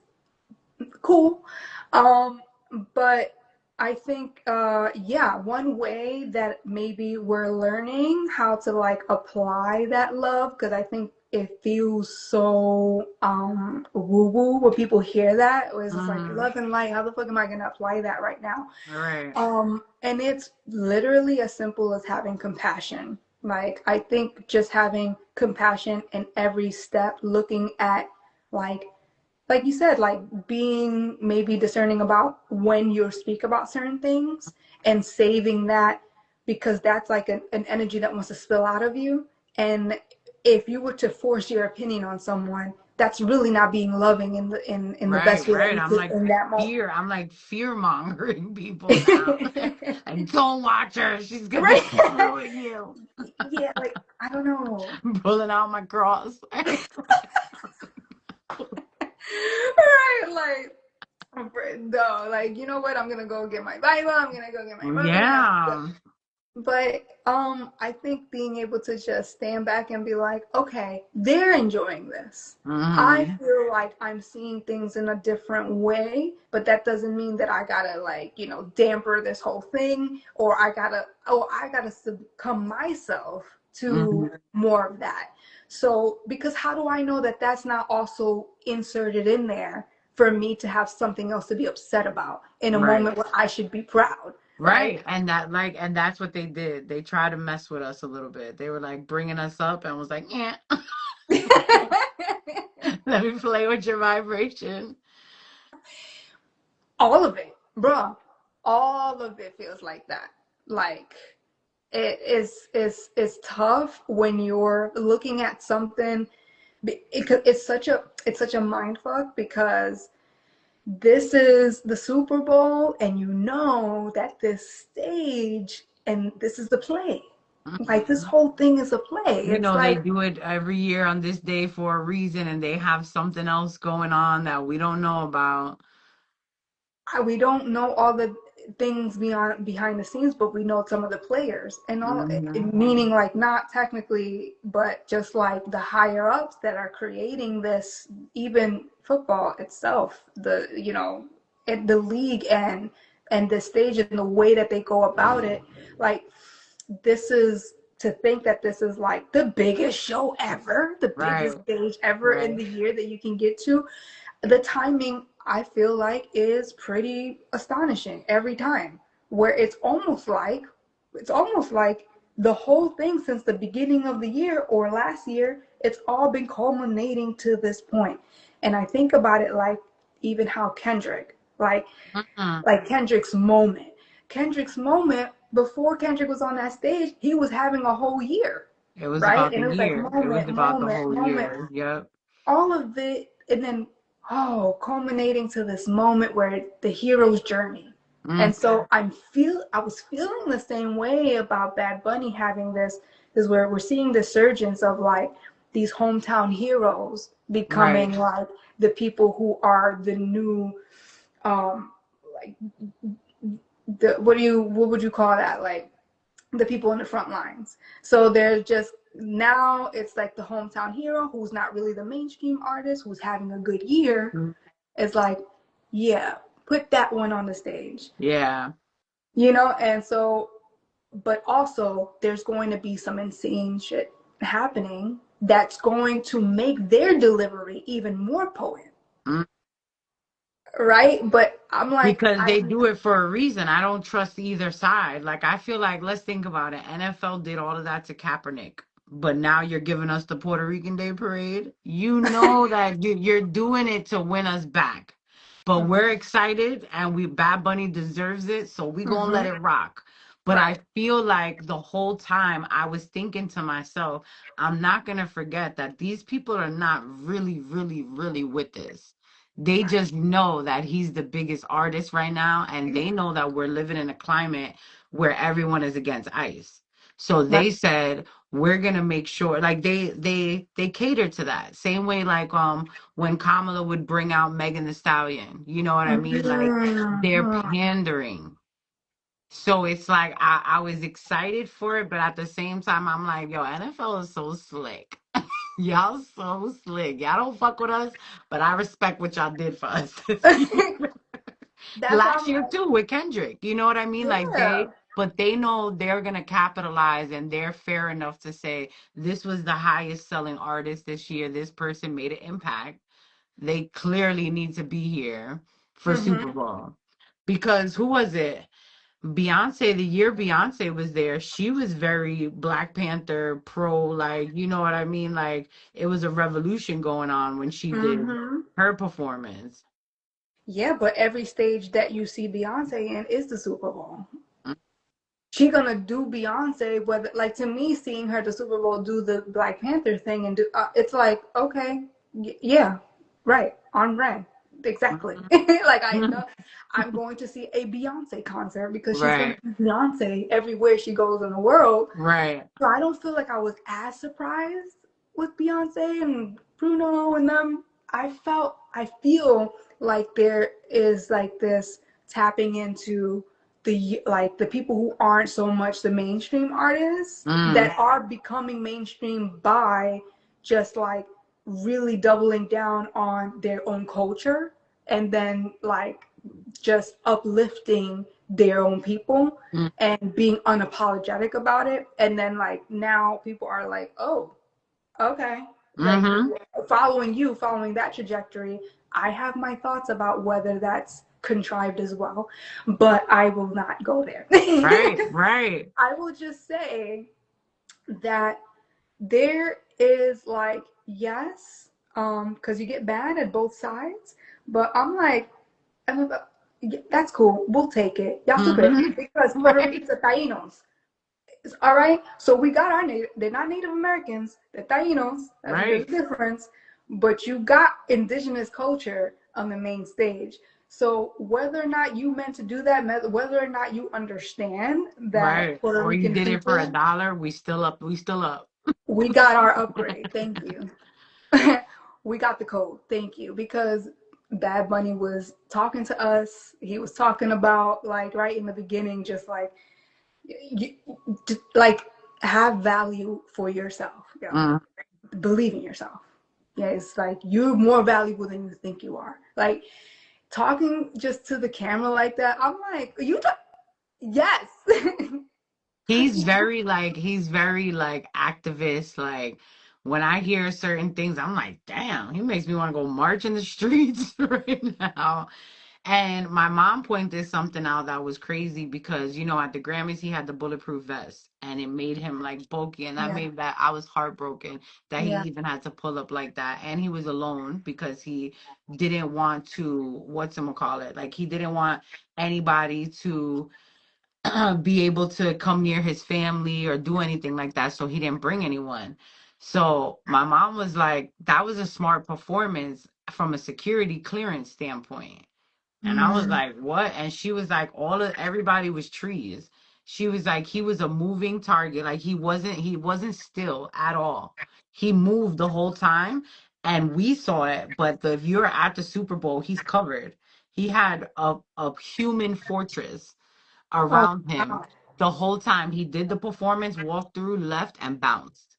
Speaker 2: Cool. But I think one way that maybe we're learning how to like apply that love, because I think it feels so woo-woo when people hear that. It was just like love and light. How the fuck am I gonna apply that right now?
Speaker 1: All right.
Speaker 2: And it's literally as simple as having compassion. Like, I think just having compassion in every step, looking at like you said, like being maybe discerning about when you speak about certain things and saving that, because that's like an energy that wants to spill out of you. And if you were to force your opinion on someone, that's really not being loving in the best
Speaker 1: Right,
Speaker 2: way that
Speaker 1: right.
Speaker 2: you
Speaker 1: I'm
Speaker 2: could
Speaker 1: like
Speaker 2: in that moment.
Speaker 1: I'm like fear mongering people now. And don't watch her. She's gonna
Speaker 2: Right.
Speaker 1: ruin you.
Speaker 2: Yeah, like I don't know.
Speaker 1: I'm pulling out my cross.
Speaker 2: Right, like no, like, you know what? I'm gonna go get my Bible. I'm gonna go get my book.
Speaker 1: Yeah.
Speaker 2: But I think being able to just stand back and be like, okay, they're enjoying this. I feel like I'm seeing things in a different way, but that doesn't mean that I gotta like, damper this whole thing, or I gotta succumb myself to more of that. So, because how do I know that that's not also inserted in there for me to have something else to be upset about in a moment where I should be proud?
Speaker 1: Right. And that's what they did. They tried to mess with us a little bit. They were like bringing us up and was like, yeah, let me play with your vibration.
Speaker 2: All of it, bruh. All of it feels like that. Like, it's tough when you're looking at something. It's such a mind fuck, because this is the Super Bowl, and you know that this stage and this is the play. Like, this whole thing is a play.
Speaker 1: You
Speaker 2: It's
Speaker 1: know, they
Speaker 2: like,
Speaker 1: do it every year on this day for a reason, and they have something else going on that we don't know about.
Speaker 2: we don't know all the things behind the scenes, but we know some of the players and all. Meaning, like, not technically, but just like the higher ups that are creating this, even football itself, the the league and the stage and the way that they go about it. Like, this is to think that this is like the biggest show ever, the biggest stage ever in the year that you can get to. the timing, I feel like, is pretty astonishing every time. Where it's almost like the whole thing since the beginning of the year or last year, it's all been culminating to this point. And I think about it like even how Kendrick,
Speaker 1: Mm-mm.
Speaker 2: like Kendrick's moment. Kendrick's moment before Kendrick was on that stage, he was having a whole year,
Speaker 1: It was
Speaker 2: right?
Speaker 1: about
Speaker 2: And
Speaker 1: the
Speaker 2: it was like
Speaker 1: year. It was
Speaker 2: moment,
Speaker 1: about the
Speaker 2: moment,
Speaker 1: whole
Speaker 2: moment,
Speaker 1: year. Yep.
Speaker 2: all of it, and then culminating to this moment where the hero's journey.
Speaker 1: Mm,
Speaker 2: And so I was feeling the same way about Bad Bunny having this is where we're seeing the surgence of like these hometown heroes becoming
Speaker 1: right.
Speaker 2: like the people who are the new um like the what would you call that, like the people in the front lines. So they're just now it's like the hometown hero who's not really the mainstream artist who's having a good year.
Speaker 1: Mm,
Speaker 2: It's like, yeah, put that one on the stage,
Speaker 1: yeah.
Speaker 2: and so, but also there's going to be some insane shit happening that's going to make their delivery even more potent,
Speaker 1: Mm.
Speaker 2: right? But I'm like,
Speaker 1: Because they do it for a reason. I don't trust either side. Like, I feel like, let's think about it. NFL did all of that to Kaepernick, but now you're giving us the Puerto Rican Day Parade. You know that you're doing it to win us back. But we're excited, and Bad Bunny deserves it, so we gonna let
Speaker 2: mm-hmm,
Speaker 1: it rock. But I
Speaker 2: right.
Speaker 1: feel like the whole time I was thinking to myself, I'm not gonna forget that these people are not really, really, really with this. They
Speaker 2: Right.
Speaker 1: just know that he's the biggest artist right now, and they know that we're living in a climate where everyone is against ICE. So
Speaker 2: Right.
Speaker 1: they said we're gonna make sure, like they cater to that same way, like when Kamala would bring out Megan the Stallion. You know what I mean? Like they're
Speaker 2: Mm-hmm.
Speaker 1: pandering. So it's like I was excited for it, but at the same time I'm like, yo, NFL is so slick. Y'all so slick. Y'all don't fuck with us, but I respect what y'all did for us this year.
Speaker 2: That's why
Speaker 1: Last
Speaker 2: I'm
Speaker 1: year
Speaker 2: like,
Speaker 1: too with Kendrick. You know what I mean? Like
Speaker 2: yeah.
Speaker 1: but they know they're gonna capitalize and they're fair enough to say this was the highest selling artist this year. This person made an impact. They clearly need to be here for
Speaker 2: Mm-hmm.
Speaker 1: Super Bowl. Because who was it? Beyonce, the year Beyonce was there, she was very Black Panther pro, like, you know what I mean? Like, it was a revolution going on when she did
Speaker 2: Mm-hmm.
Speaker 1: her performance.
Speaker 2: Yeah, but every stage that you see Beyonce in is the Super Bowl.
Speaker 1: Mm,
Speaker 2: She gonna do Beyonce, whether like to me, seeing her the Super Bowl do the Black Panther thing and do it's like okay, yeah, right on red, exactly.
Speaker 1: mhm,
Speaker 2: Like I
Speaker 1: mhm.
Speaker 2: know I'm going to see a Beyonce concert because she's gonna
Speaker 1: Right,
Speaker 2: be Beyonce everywhere she goes in the world.
Speaker 1: right.
Speaker 2: So I don't feel like I was as surprised with Beyonce and Bruno and them. I feel like there is like this tapping into the people who aren't so much the mainstream artists
Speaker 1: Mm,
Speaker 2: that are becoming mainstream by just like really doubling down on their own culture and then like just uplifting their own people
Speaker 1: mm,
Speaker 2: and being unapologetic about it. And then like now people are like, oh, okay. Like
Speaker 1: mm-hmm.
Speaker 2: following that trajectory, I have my thoughts about whether that's contrived as well, but I will not go there.
Speaker 1: Right, right.
Speaker 2: I will just say that there is like, yes, because you get bad at both sides, but I'm like, I'm about, yeah, that's cool. We'll take it. Y'all super
Speaker 1: Mm-hmm.
Speaker 2: because Puerto
Speaker 1: Right,
Speaker 2: Ricans are Tainos. All right. So we got our native. They're not Native Americans. They're Tainos. There's a
Speaker 1: right.
Speaker 2: difference. But you got indigenous culture on the main stage. So whether or not you meant to do that, whether or not you understand that
Speaker 1: Right.
Speaker 2: Puerto
Speaker 1: Or you
Speaker 2: Rican
Speaker 1: did it for a
Speaker 2: people,
Speaker 1: dollar, we still up, we still up.
Speaker 2: we got our upgrade. Thank you. We got the code. Thank you. Because Bad Bunny was talking to us. He was talking about like right in the beginning, just like you, like have value for yourself. Yeah,
Speaker 1: Mm.
Speaker 2: believe in yourself. Yeah, it's like you're more valuable than you think you are. Like talking just to the camera like that. I'm like, yes.
Speaker 1: He's very like activist, like when I hear certain things, I'm like, damn, he makes me want to go march in the streets right now. And my mom pointed something out that was crazy because, at the Grammys, he had the bulletproof vest and it made him like bulky. And that
Speaker 2: Yeah.
Speaker 1: made that, I was heartbroken that he
Speaker 2: Yeah.
Speaker 1: even had to pull up like that. And he was alone because he didn't want to, whatchamacallit, like he didn't want anybody to be able to come near his family or do anything like that. So he didn't bring anyone. So my mom was like, that was a smart performance from a security clearance standpoint. And I was
Speaker 2: Mm.
Speaker 1: like, what? And she was like, everybody was trees. She was like, he was a moving target. Like he wasn't still at all. He moved the whole time and we saw it. But if you're at the Super Bowl, he's covered. He had a human fortress
Speaker 2: Oh,
Speaker 1: around him
Speaker 2: wow.
Speaker 1: the whole time. He did the performance, walked through, left, and bounced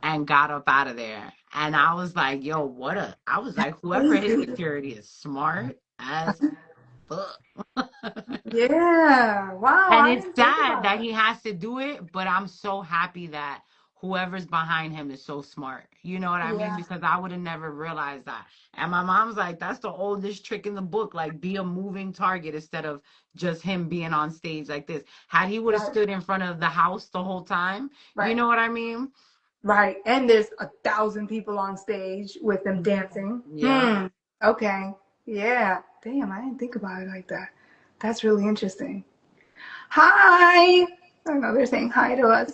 Speaker 1: and got up out of there. And I was like, yo, I was like, whoever his
Speaker 2: Crazy.
Speaker 1: security is smart as fuck.
Speaker 2: Yeah. Wow.
Speaker 1: And
Speaker 2: I
Speaker 1: it's
Speaker 2: didn't think
Speaker 1: sad
Speaker 2: about
Speaker 1: that
Speaker 2: that.
Speaker 1: he has to do it, but I'm so happy that whoever's behind him is so smart. You know what I mean?
Speaker 2: Yeah.
Speaker 1: Because I would have never realized that. And my mom's like, that's the oldest trick in the book. Like, be a moving target instead of just him being on stage like this. Had he would have
Speaker 2: Right.
Speaker 1: stood in front of the house the whole time, you
Speaker 2: Right.
Speaker 1: know what I mean?
Speaker 2: Right. And there's 1,000 people on stage with them dancing.
Speaker 1: Yeah.
Speaker 2: Hmm. Okay. Yeah. Damn, I didn't think about it like that. That's really interesting. Hi. I know they're saying hi to us.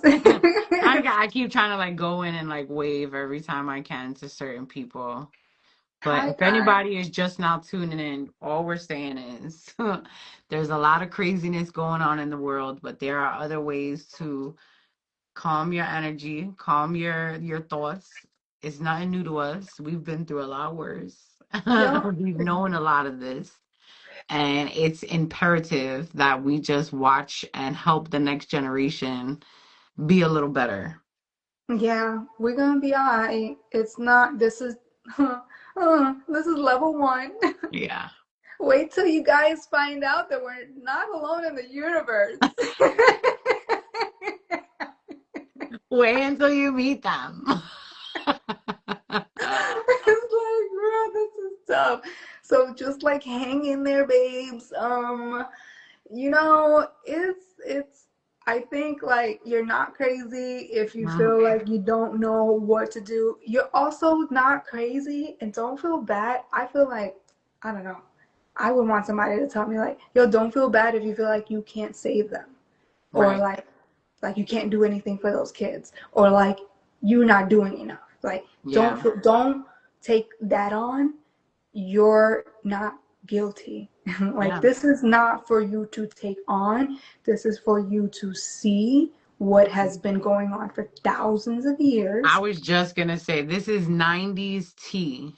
Speaker 1: I keep trying to like go in and like wave every time I can to certain people. But
Speaker 2: Hi,
Speaker 1: if
Speaker 2: guys.
Speaker 1: anybody is just now tuning in, all we're saying is there's a lot of craziness going on in the world, but there are other ways to calm your energy, calm your thoughts. It's nothing new to us. We've been through a lot worse.
Speaker 2: Yo.
Speaker 1: We've known a lot of this. And it's imperative that we just watch and help the next generation be a little better.
Speaker 2: Yeah, we're gonna be all right. It's not, this is level one.
Speaker 1: Yeah.
Speaker 2: Wait till you guys find out that we're not alone in the universe.
Speaker 1: Wait until you meet them.
Speaker 2: It's like, bro, this is tough. So just like hang in there, babes. It's I think like you're not crazy if you
Speaker 1: Mhm.
Speaker 2: feel like you don't know what to do. You're also not crazy and don't feel bad. I feel like I don't know. I would want somebody to tell me like, yo, don't feel bad if you feel like you can't save them or
Speaker 1: Right.
Speaker 2: like you can't do anything for those kids or like you're not doing enough. Like
Speaker 1: Yeah.
Speaker 2: don't take that on. You're not guilty. Like
Speaker 1: Yeah.
Speaker 2: this is not for you to take on. This is for you to see what has been going on for thousands of
Speaker 1: I
Speaker 2: years.
Speaker 1: was just gonna say this is 90s tea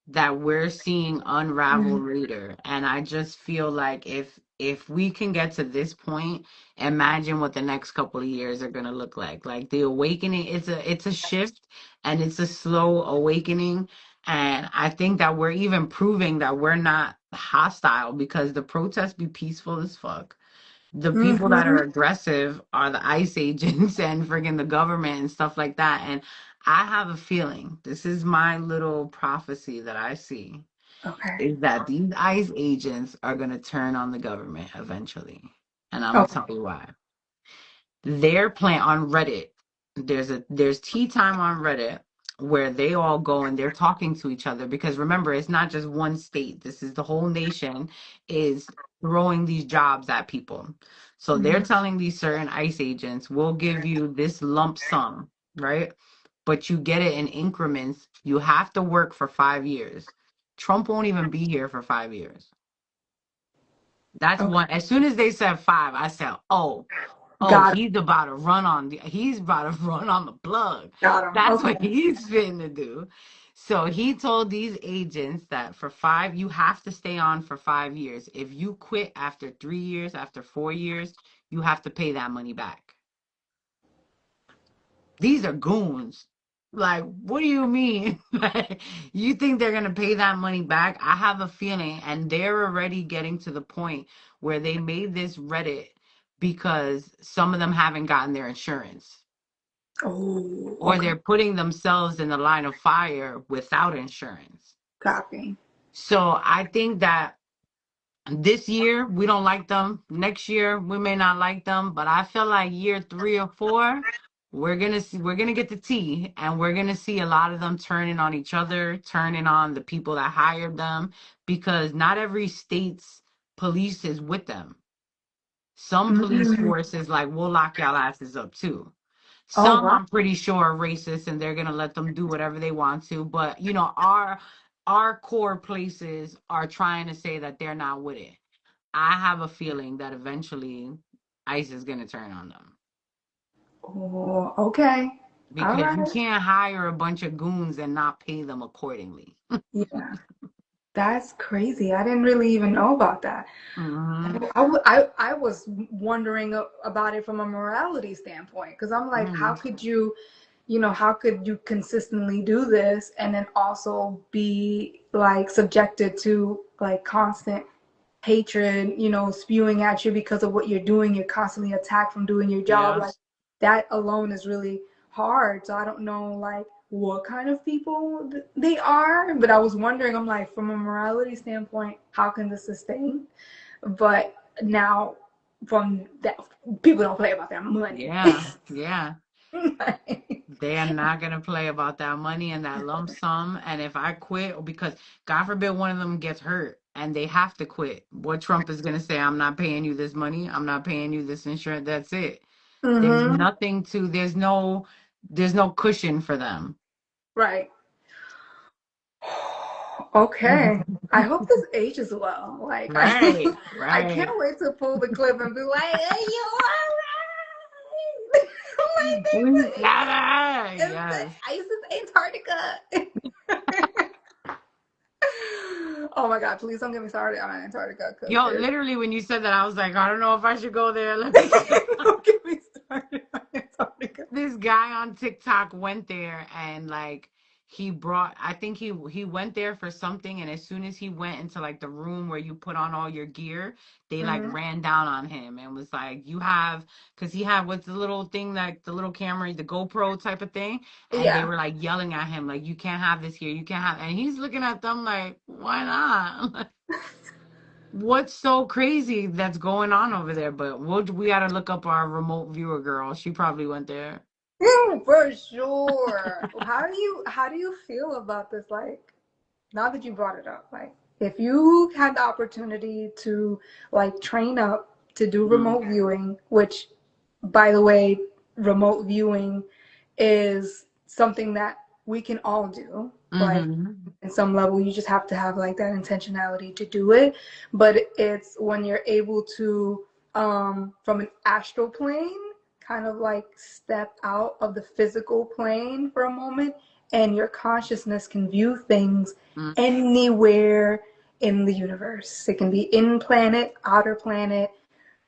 Speaker 1: that we're seeing unravel
Speaker 2: Mm.
Speaker 1: later. And I just feel like if we can get to this point, imagine what the next couple of years are gonna look like. Like the awakening, it's a shift and it's a slow awakening. And I think that we're even proving that we're not hostile because the protests be peaceful as fuck. The people that
Speaker 2: Mm-hmm.
Speaker 1: are aggressive are the ICE agents and friggin' the government and stuff like that. And I have a feeling, this is my little prophecy that I see,
Speaker 2: Okay.
Speaker 1: is that these ICE agents are going to turn on the government eventually. And I'm going to
Speaker 2: Okay.
Speaker 1: tell you why. Their plan on Reddit, there's tea time on Reddit where they all go and they're talking to each other because remember it's not just one state, this is the whole nation is throwing these jobs at people. So they're
Speaker 2: Mm-hmm.
Speaker 1: telling these certain ICE agents, we'll give you this lump sum, right? But you get it in increments. You have to work for 5 years. Trump won't even be here for 5 years. That's
Speaker 2: Okay.
Speaker 1: one. As soon as they said five, I said, oh,
Speaker 2: Got him.
Speaker 1: he's about to run on the plug.
Speaker 2: Got him.
Speaker 1: That's what
Speaker 2: Okay.
Speaker 1: he's finna do. So he told these agents that you have to stay on for 5 years. If you quit after 3 years, after 4 years, you have to pay that money back. These are goons. Like, what do you mean? Like, you think they're gonna pay that money back? I have a feeling, and they're already getting to the point where they made this Reddit because some of them haven't gotten their insurance.
Speaker 2: Oh,
Speaker 1: or
Speaker 2: okay.
Speaker 1: they're putting themselves in the line of fire without insurance.
Speaker 2: Copy.
Speaker 1: So I think that this year we don't like them. Next year we may not like them, but I feel like year 3 or 4, we're gonna get the tea, and we're gonna see a lot of them turning on each other, turning on the people that hired them, because not every state's police is with them. Some police
Speaker 2: Mm.
Speaker 1: forces like we'll lock y'all asses up too.
Speaker 2: Oh,
Speaker 1: Some
Speaker 2: wow.
Speaker 1: I'm pretty sure are racist and they're gonna let them do whatever they want to. But you know, our core places are trying to say that they're not with it. I have a feeling that eventually ICE is gonna turn on them.
Speaker 2: Oh, okay. All
Speaker 1: Because you
Speaker 2: right.
Speaker 1: can't hire a bunch of goons and not pay them accordingly.
Speaker 2: Yeah, that's crazy. I didn't really even know about that.
Speaker 1: Hmm.
Speaker 2: I was wondering about it from a morality standpoint because I'm like, how
Speaker 1: Hmm.
Speaker 2: could you, how could you consistently do this and then also be like subjected to like constant hatred, spewing at you because of what you're doing. You're constantly attacked from doing your job.
Speaker 1: Yeah.
Speaker 2: Like that alone is really hard. So I don't know like what kind of people they are, but I was wondering, I'm like, from a morality standpoint, how can this sustain? But now from that, people don't play about their money.
Speaker 1: Yeah. Yeah. They are not gonna play about that money and that lump sum. And if I quit, or because God forbid one of them gets hurt and they have to quit, what Trump is gonna say, I'm not paying you this money, I'm not paying you this insurance. That's it. There's
Speaker 2: Mm-hmm.
Speaker 1: nothing to there's no cushion for them.
Speaker 2: Right. Okay. I hope this ages well. Like
Speaker 1: Right,
Speaker 2: I can't
Speaker 1: right.
Speaker 2: wait to pull the clip and be like, "Hey, you alright?" My
Speaker 1: We
Speaker 2: name
Speaker 1: gotta,
Speaker 2: is
Speaker 1: yes.
Speaker 2: ISIS Antarctica. Oh my God, please don't get me started on Antarctica because
Speaker 1: Yo,
Speaker 2: there's
Speaker 1: literally when you said that, I was like, I don't know if I should go there. Let me
Speaker 2: don't get me started on Antarctica.
Speaker 1: this guy on TikTok went there and like I think he went there for something, and as soon as he went into like the room where you put on all your gear, they like
Speaker 2: Hmm.
Speaker 1: ran down on him and was like, you have, because he had what's the little thing, like the little camera, the GoPro type of thing, and they
Speaker 2: Yeah,
Speaker 1: were like yelling at him like, you can't have this here, you can't have, and he's looking at them like, why not? What's so crazy that's going on over there? But we gotta look up our remote viewer girl. She probably went there.
Speaker 2: for sure. How do you feel about this? Like, now that you brought it up, like if you had the opportunity to like train up to do
Speaker 1: Mm.
Speaker 2: remote viewing, which by the way, remote viewing is something that we can all do. Like
Speaker 1: Mm-hmm.
Speaker 2: in some level, you just have to have like that intentionality to do it. But it's when you're able to, from an astral plane, kind of like step out of the physical plane for a moment, and your consciousness can view things
Speaker 1: Mm.
Speaker 2: anywhere in the universe. It can be in planet, outer planet,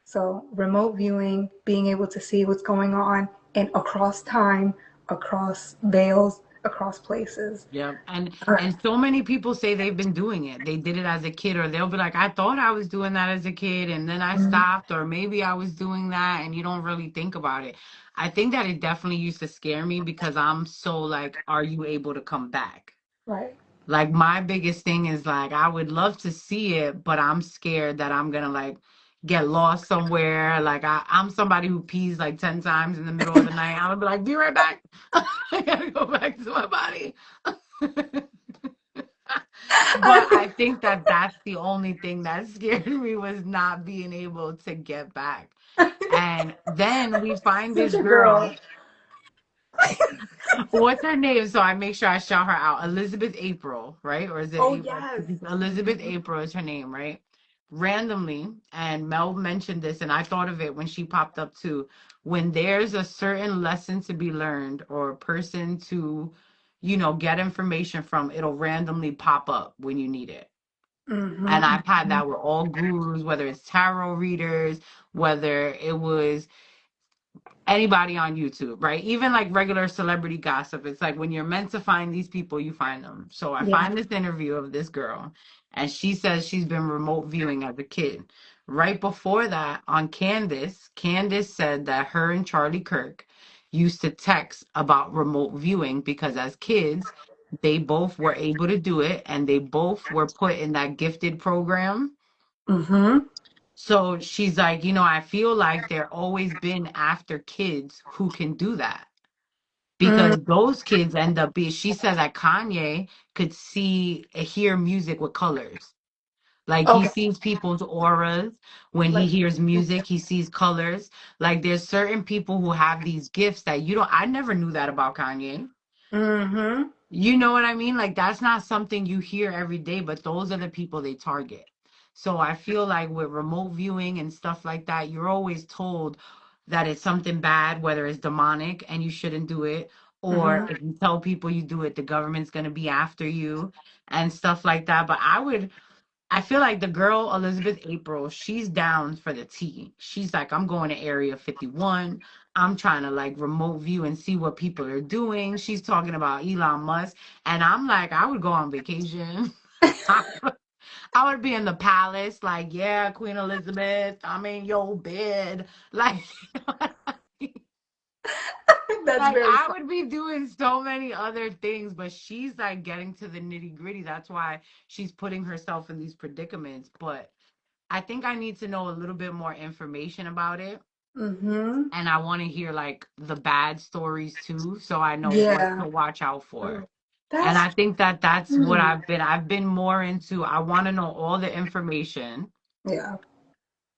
Speaker 2: so remote viewing, being able to see what's going on and across time, across veils, across places.
Speaker 1: Yep. And
Speaker 2: Uh,
Speaker 1: and so many people say they've been doing it. They did it as a kid, or they'll be like, I thought I was doing that as a kid and then I
Speaker 2: mhm.
Speaker 1: stopped, or maybe I was doing that and you don't really think about it. I think that it definitely used to scare me because I'm so like, are you able to come back?
Speaker 2: Right.
Speaker 1: Like my biggest thing is like I would love to see it, but I'm scared that I'm gonna like get lost somewhere. Like I'm somebody who pees like 10 times in the middle of the night. I'm gonna be like, be right back. I gotta go back to my body. But I think that that's the only thing that scared me, was not being able to get back. And then we find
Speaker 2: Such
Speaker 1: this
Speaker 2: a girl.
Speaker 1: girl. What's her name? So I make sure I shout her out. Elizabeth April, right? Or is it
Speaker 2: Oh
Speaker 1: April?
Speaker 2: yes.
Speaker 1: Elizabeth
Speaker 2: Mhm.
Speaker 1: April is her name, right? Randomly, and Mel mentioned this, and I thought of it when she popped up too. When there's a certain lesson to be learned or a person to, get information from, it'll randomly pop up when you need it. And
Speaker 2: Mhm.
Speaker 1: I've had that with all gurus, whether it's tarot readers, whether it was anybody on YouTube, right? Even like regular celebrity gossip. It's like when you're meant to find these people, you find them. So I
Speaker 2: Yeah.
Speaker 1: find this interview of this girl, and she says she's been remote viewing as a kid. Right before that, on Candace said that her and Charlie Kirk used to text about remote viewing because as kids, they both were able to do it and they both were put in that gifted program.
Speaker 2: Mm-hmm.
Speaker 1: So she's like, I feel like they're always been after kids who can do that
Speaker 2: Mm.
Speaker 1: because those kids end up being, she says that Kanye could see, hear music with colors. Like he
Speaker 2: Okay.
Speaker 1: sees people's auras when he
Speaker 2: Like.
Speaker 1: hears music, he sees colors. Like there's certain people who have these gifts that I never knew that about Kanye.
Speaker 2: Mm-hmm.
Speaker 1: You know what I mean? Like that's not something you hear every day, but those are the people they target. So I feel like with remote viewing and stuff like that, you're always told that it's something bad, whether it's demonic and you shouldn't do it, or
Speaker 2: Mm-hmm.
Speaker 1: if you tell people you do it, the government's going to be after you and stuff like that. But I feel like the girl, Elizabeth April, she's down for the tea. She's like, I'm going to Area 51. I'm trying to like remote view and see what people are doing. She's talking about Elon Musk. And I'm like, I would go on vacation. I would be in the palace, like, yeah, Queen Elizabeth, I'm in your bed. Like,
Speaker 2: That's
Speaker 1: like
Speaker 2: very
Speaker 1: I
Speaker 2: fun.
Speaker 1: would be doing so many other things, but she's like getting to the nitty gritty. That's why she's putting herself in these predicaments. But I think I need to know a little bit more information about it.
Speaker 2: Mm-hmm.
Speaker 1: And I want to hear like the bad stories too, so I know what
Speaker 2: Yeah.
Speaker 1: to watch out for. And
Speaker 2: That's
Speaker 1: I think that that's what
Speaker 2: hmm.
Speaker 1: I've been more into. I want to know all the information
Speaker 2: Yeah.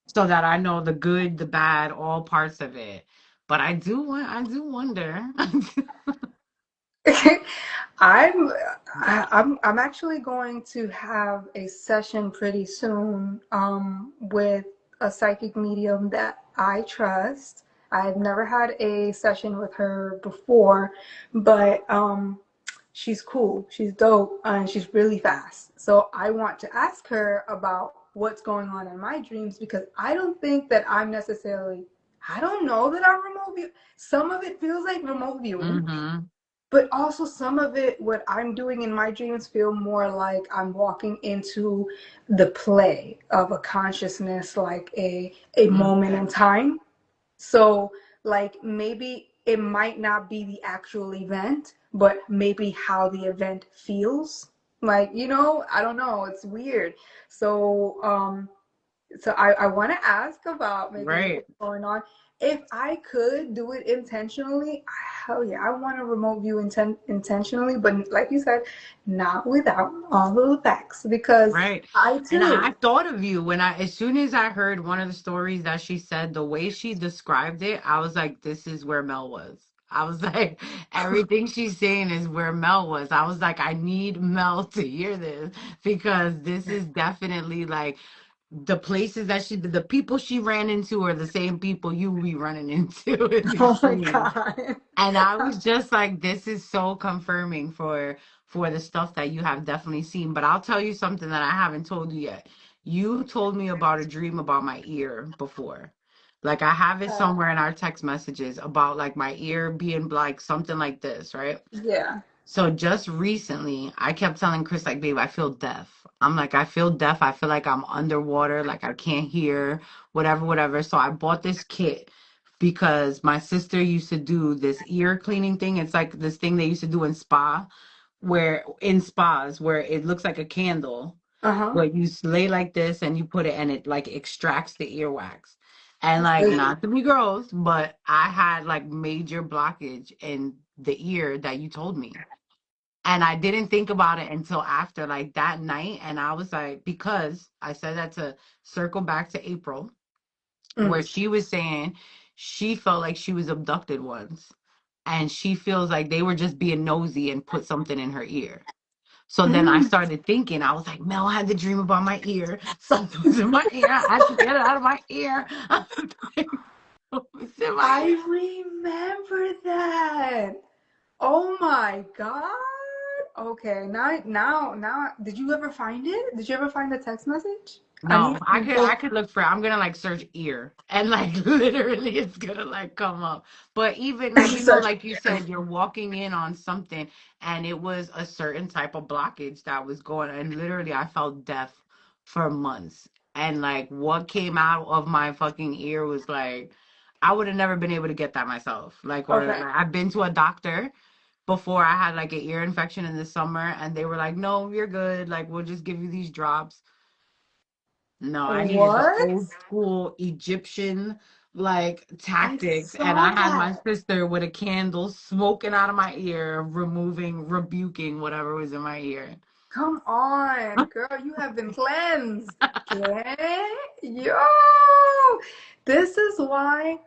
Speaker 1: so that I know the good, the bad, all parts of it. But I do wonder.
Speaker 2: I'm I'm actually going to have a session pretty soon with a psychic medium that I trust. I've never had a session with her before, but she's cool, she's dope, and she's really fast. So I want to ask her about what's going on in my dreams because I don't think that I'm necessarily, I don't know that I'm remote view. Some of it feels like remote viewing,
Speaker 1: Hmm.
Speaker 2: but also some of it, what I'm doing in my dreams, feel more like I'm walking into the play of a consciousness, like a moment in time. So, like, maybe it might not be the actual event, but maybe how the event feels. Like, I don't know. It's weird. So, I want to ask about maybe
Speaker 1: Right.
Speaker 2: what's going on. If I could do it intentionally, hell yeah, I want to remote view intentionally, but like you said, not without all of the facts because
Speaker 1: Right.
Speaker 2: I
Speaker 1: And I
Speaker 2: too.
Speaker 1: thought of you when as soon as I heard one of the stories that she said, the way she described it, I was like, this is where Mel was. I was like, everything she's saying is where Mel was. I was like, I need Mel to hear this because this is definitely like the places that the people she ran into are the same people you be running into in these
Speaker 2: Oh my
Speaker 1: dreams.
Speaker 2: God.
Speaker 1: And I was just like, this is so confirming for the stuff that you have definitely seen. But I'll tell you something that I haven't told you yet. You told me about a dream about my ear before. Like I have it somewhere in our text messages about like my ear being like something like this, right?
Speaker 2: Yeah.
Speaker 1: So just recently, I kept telling Chris, like, babe, I feel deaf. I'm like, I feel deaf. I feel like I'm underwater, like I can't hear, whatever, whatever. So I bought this kit because my sister used to do this ear cleaning thing. It's like this thing they used to do in spas, where it looks like a candle,
Speaker 2: Uh-huh.
Speaker 1: where you lay like this and you put it and it like extracts the earwax. And like, not to be gross, but I had like major blockage in the ear that you told me. And I didn't think about it until after, like that night. And I was like, because I said that to circle back to April, where
Speaker 2: Mm.
Speaker 1: she was saying she felt like she was abducted once. And she feels like they were just being nosy and put something in her ear. So then I
Speaker 2: Mm.
Speaker 1: started thinking, I was like, Mel had the dream about my ear. Something was in my ear. I had to get it out of my ear. It's in my
Speaker 2: I
Speaker 1: ear.
Speaker 2: remember that. Oh my God. Okay, now, did you ever find it? Did you ever find the text message? I
Speaker 1: No,
Speaker 2: need to
Speaker 1: I
Speaker 2: go
Speaker 1: could look for I'm gonna like search ear and like literally it's gonna like come up. But even like
Speaker 2: search.
Speaker 1: like you said, you're walking in on something and it was a certain type of blockage that was going and literally I felt deaf for months. And like what came out of my fucking ear was like I would have never been able to get that myself. Like, or
Speaker 2: Okay.
Speaker 1: like, I've been to a doctor before I had like an ear infection in the summer, and they were like, "No, you're good. Like, we'll just give you these drops." No, I needed the
Speaker 2: What?
Speaker 1: old school Egyptian like
Speaker 2: I
Speaker 1: tactics, and
Speaker 2: saw
Speaker 1: I had my
Speaker 2: that.
Speaker 1: sister with a candle smoking out of my ear, rebuking whatever was in my ear.
Speaker 2: Come on, girl, you have been cleansed. Okay? Yo! This is why,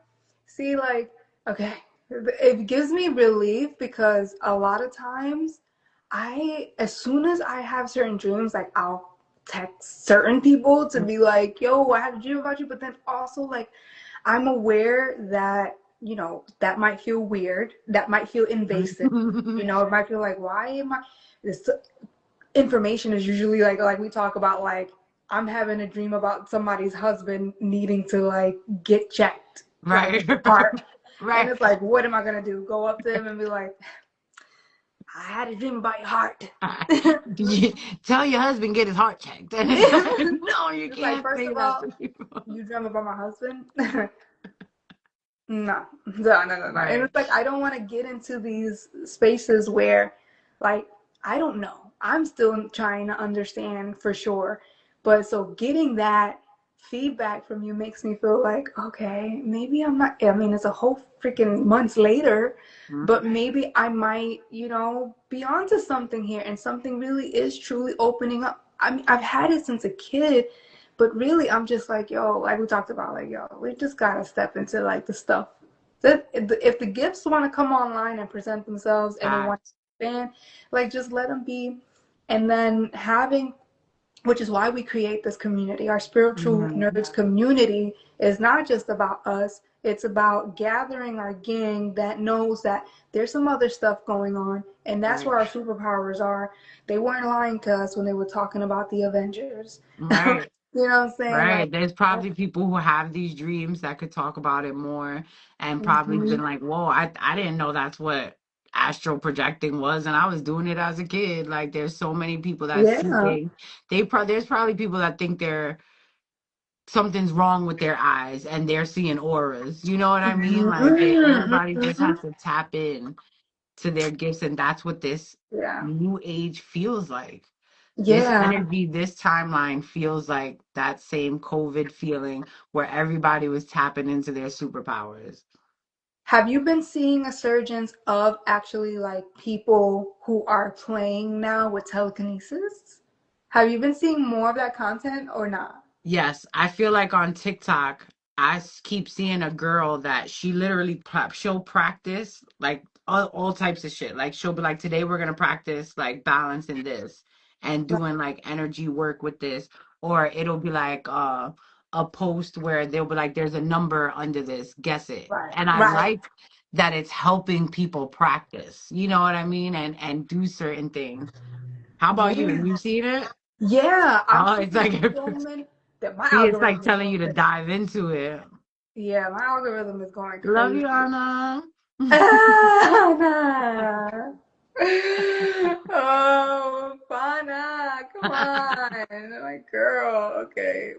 Speaker 2: see, like, okay, it gives me relief because a lot of times as soon as I have certain dreams, like, I'll text certain people to be like, yo, I had a dream about you, but then also, like, I'm aware that, that might feel weird, that might feel invasive. It might feel like, why am I this information is usually like we talk about, like, I'm having a dream about somebody's husband needing to like get checked, like
Speaker 1: Right.
Speaker 2: his heart. And
Speaker 1: Right.
Speaker 2: it's like, what am I gonna do? Go up to him and be like, I had a dream about your heart.
Speaker 1: Tell your husband get his heart checked. And it's like,
Speaker 2: It's
Speaker 1: no, you
Speaker 2: like,
Speaker 1: can't
Speaker 2: first
Speaker 1: say
Speaker 2: of
Speaker 1: that
Speaker 2: all,
Speaker 1: to people.
Speaker 2: you dream about my husband? No, no, no, no, no. And
Speaker 1: Right.
Speaker 2: it's like, I don't want to get into these spaces where, like, I don't know. I'm still trying to understand for sure. But so getting that feedback from you makes me feel like, okay, maybe I'm not, I mean, it's a whole freaking months later, but maybe I might, be onto something here and something really is truly opening up. I mean, I've had it since a kid, but really, I'm just like, yo, like we talked about, like, yo, we just gotta step into like the stuff that if the gifts want to come online and present themselves and they want
Speaker 1: Facts.
Speaker 2: to expand, like just let them be. And then which is why we create this community. Our spiritual
Speaker 1: Mhm.
Speaker 2: nerds community is not just about us. It's about gathering our gang that knows that there's some other stuff going on, and that's
Speaker 1: Right.
Speaker 2: where our superpowers are. They weren't lying to us when they were talking about the Avengers.
Speaker 1: Right.
Speaker 2: You know what I'm saying? Like,
Speaker 1: Right. There's probably people who have these dreams that could talk about it more and probably
Speaker 2: mhm.
Speaker 1: been like, whoa, I didn't know that's what astral projecting was. And I was doing it as a kid. Like there's so many people that see
Speaker 2: Yeah.
Speaker 1: things. There's probably people that think something's wrong with their eyes and they're seeing auras. You know what I mean? Like
Speaker 2: Mhm,
Speaker 1: everybody just
Speaker 2: mhm.
Speaker 1: has to tap in to their gifts. And that's what this
Speaker 2: Yeah.
Speaker 1: new age feels like. This
Speaker 2: Yeah.
Speaker 1: energy, this timeline feels like that same COVID feeling where everybody was tapping into their superpowers.
Speaker 2: Have you been seeing a surgence of actually like people who are playing now with telekinesis? Have you been seeing more of that content or not?
Speaker 1: Yes, I feel like on TikTok, keep seeing a girl that she literally she'll practice like all types of shit. Like she'll be like, today we're gonna practice like balancing this and doing like energy work with this, or it'll be like a post where they'll be like, there's a number under this, guess it.
Speaker 2: Right.
Speaker 1: And I
Speaker 2: Right.
Speaker 1: like that it's helping people practice. You know what I mean? And do certain things. How about you?
Speaker 2: Yeah.
Speaker 1: You seen it?
Speaker 2: Yeah. I'm
Speaker 1: Oh, it's
Speaker 2: seeing
Speaker 1: like
Speaker 2: so many that my
Speaker 1: see, it's like
Speaker 2: algorithm is
Speaker 1: telling you to
Speaker 2: going.
Speaker 1: dive into it.
Speaker 2: Yeah, my algorithm is going
Speaker 1: Love you,
Speaker 2: crazy.
Speaker 1: Anna.
Speaker 2: Anna. Oh, Fana, come on. Like, girl, okay.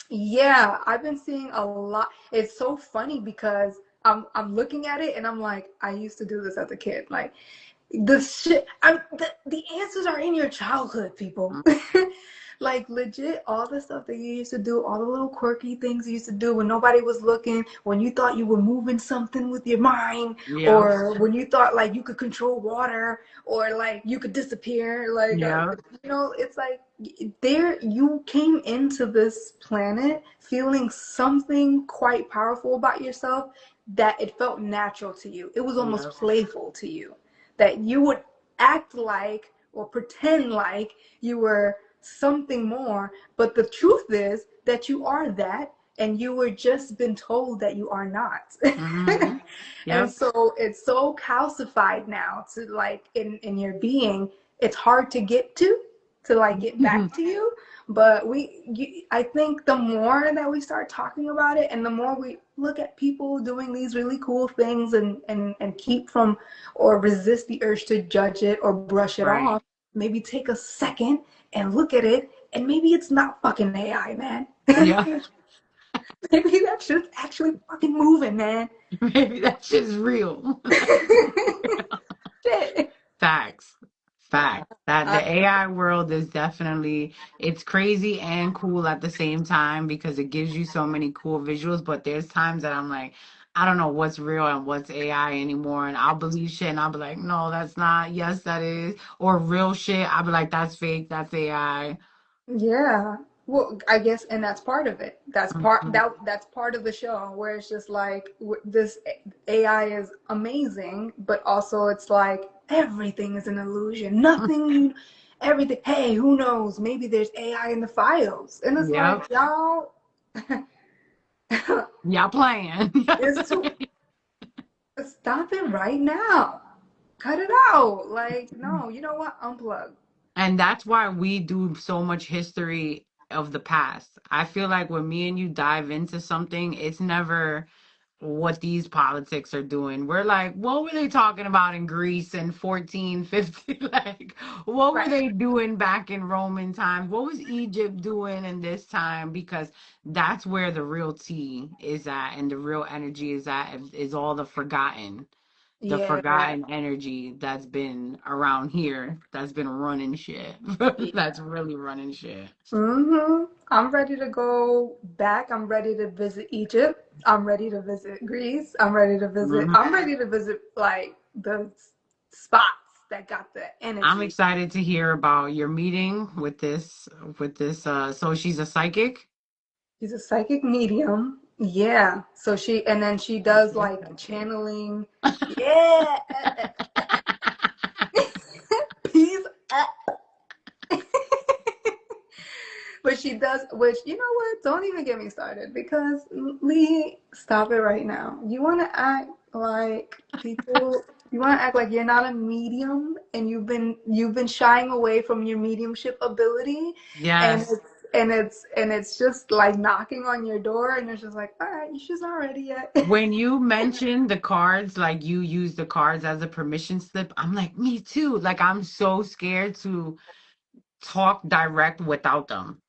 Speaker 2: Yeah, I've been seeing a lot. It's so funny because I'm looking at it and I'm like, I used to do this as a kid. Like the shit, the answers are in your childhood, people. Like legit, all the stuff that you used to do, all the little quirky things you used to do when nobody was looking, when you thought you were moving something with your mind,
Speaker 1: Yep.
Speaker 2: or when you thought like you could control water, or like you could disappear. Like,
Speaker 1: Yep.
Speaker 2: it's like there you came into this planet feeling something quite powerful about yourself that it felt natural to you. It was almost
Speaker 1: Yep.
Speaker 2: playful to you that you would act like or pretend like you were something more, but the truth is that you are that, and you were just been told that you are not.
Speaker 1: Mm-hmm.
Speaker 2: And
Speaker 1: Yep.
Speaker 2: so it's so calcified now to like in your being, it's hard to get to like get back to you. But I think the more that we start talking about it and the more we look at people doing these really cool things and keep from or resist the urge to judge it or brush it
Speaker 1: Right.
Speaker 2: off, maybe take a second and look at it, and maybe it's not fucking AI, man.
Speaker 1: Yeah.
Speaker 2: Maybe that shit's actually fucking moving, man.
Speaker 1: Maybe that shit's real.
Speaker 2: Shit.
Speaker 1: Facts.
Speaker 2: Nah,
Speaker 1: Facts. That the
Speaker 2: I,
Speaker 1: AI world is definitely, it's crazy and cool at the same time because it gives you so many cool visuals, but there's times that I'm like, I don't know what's real and what's AI anymore. And I'll believe shit and I'll be like, no, that's not. Yes, that is. Or real shit. I'll be like, that's fake. That's AI.
Speaker 2: yeah. Well, I guess, and that's part of it.
Speaker 1: Mhm.
Speaker 2: That's part of the show where it's just like this AI is amazing, but also it's like everything is an illusion. Nothing, everything. Hey, who knows? Maybe there's AI in the files, and it's like
Speaker 1: Yep.
Speaker 2: y'all.
Speaker 1: Y'all playing.
Speaker 2: It's too. Stop it right now. Cut it out. Like, no, you know what? Unplug.
Speaker 1: And that's why we do so much history of the past. I feel like when me and you dive into something, it's never what these politics are doing. We're like, what were they talking about in Greece in 1450? Like, what were
Speaker 2: Right.
Speaker 1: they doing back in Roman times? What was Egypt doing in this time? Because that's where the real tea is at and the real energy is at, is all the
Speaker 2: Yeah.
Speaker 1: forgotten energy that's been around here, that's been running shit. That's really running shit.
Speaker 2: I'm ready to go back. I'm ready to visit Egypt. I'm ready to visit Greece.
Speaker 1: Mhm.
Speaker 2: I'm ready to visit like the spots that got the
Speaker 1: I'm
Speaker 2: energy.
Speaker 1: excited to hear about your meeting with this so she's a psychic.
Speaker 2: She's a psychic medium. Yeah. So and then she does
Speaker 1: Okay,
Speaker 2: like
Speaker 1: psychic.
Speaker 2: channeling. Yeah. Peace. But she does, which, you know what? Don't even get me started because Lee, stop it right now. You want to act like people, you want to act like you're not a medium and you've been shying away from your mediumship ability and
Speaker 1: Yes.
Speaker 2: it's just like knocking on your door and it's just like, all right, she's not ready yet.
Speaker 1: When you mentioned the cards, like you use the cards as a permission slip, I'm like, me too. Like I'm so scared to talk direct without them.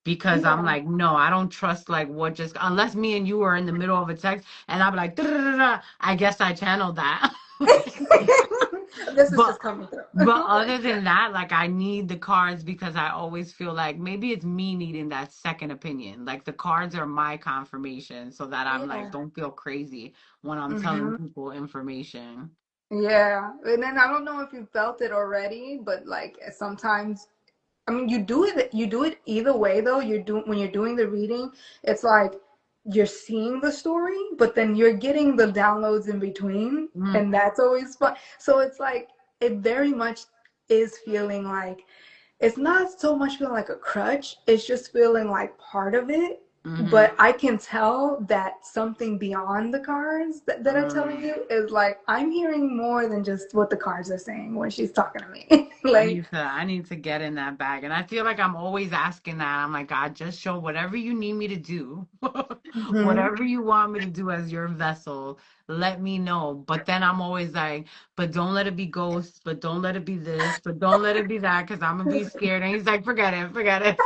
Speaker 1: Because I'm
Speaker 2: Yeah.
Speaker 1: like, no, I don't trust like what just unless me and you are in the middle of a text and I'm like, "Da-da-da-da," I guess I channeled that.
Speaker 2: This is
Speaker 1: But
Speaker 2: just coming through.
Speaker 1: but other
Speaker 2: Like,
Speaker 1: than that, like I need the cards because I always feel like maybe it's me needing that second opinion. Like the cards are my confirmation so that I'm like,
Speaker 2: yeah.
Speaker 1: don't feel crazy when I'm telling
Speaker 2: hmm
Speaker 1: people information.
Speaker 2: Yeah. And then I don't know if you felt it already, but like sometimes I mean you do it either way though. When you're doing the reading, it's like you're seeing the story, but then you're getting the downloads in between,
Speaker 1: Mm,
Speaker 2: and that's always fun. So it's like it very much is feeling like it's not so much feeling like a crutch, it's just feeling like part of it.
Speaker 1: mm-hmm.
Speaker 2: But I can tell that something beyond the cards that are telling
Speaker 1: Mm.
Speaker 2: you is like I'm hearing more than just what the cards are saying when she's talking to me. Like,
Speaker 1: I need to get in that bag. And I feel like I'm always asking that. I'm like, God, just show whatever you need me to do.
Speaker 2: mhm.
Speaker 1: Whatever you want me to do as your vessel, let me know. But then I'm always like, but don't let it be ghosts, but don't let it be this, but don't let it be that, because I'm gonna be scared. And he's like, forget it, forget it.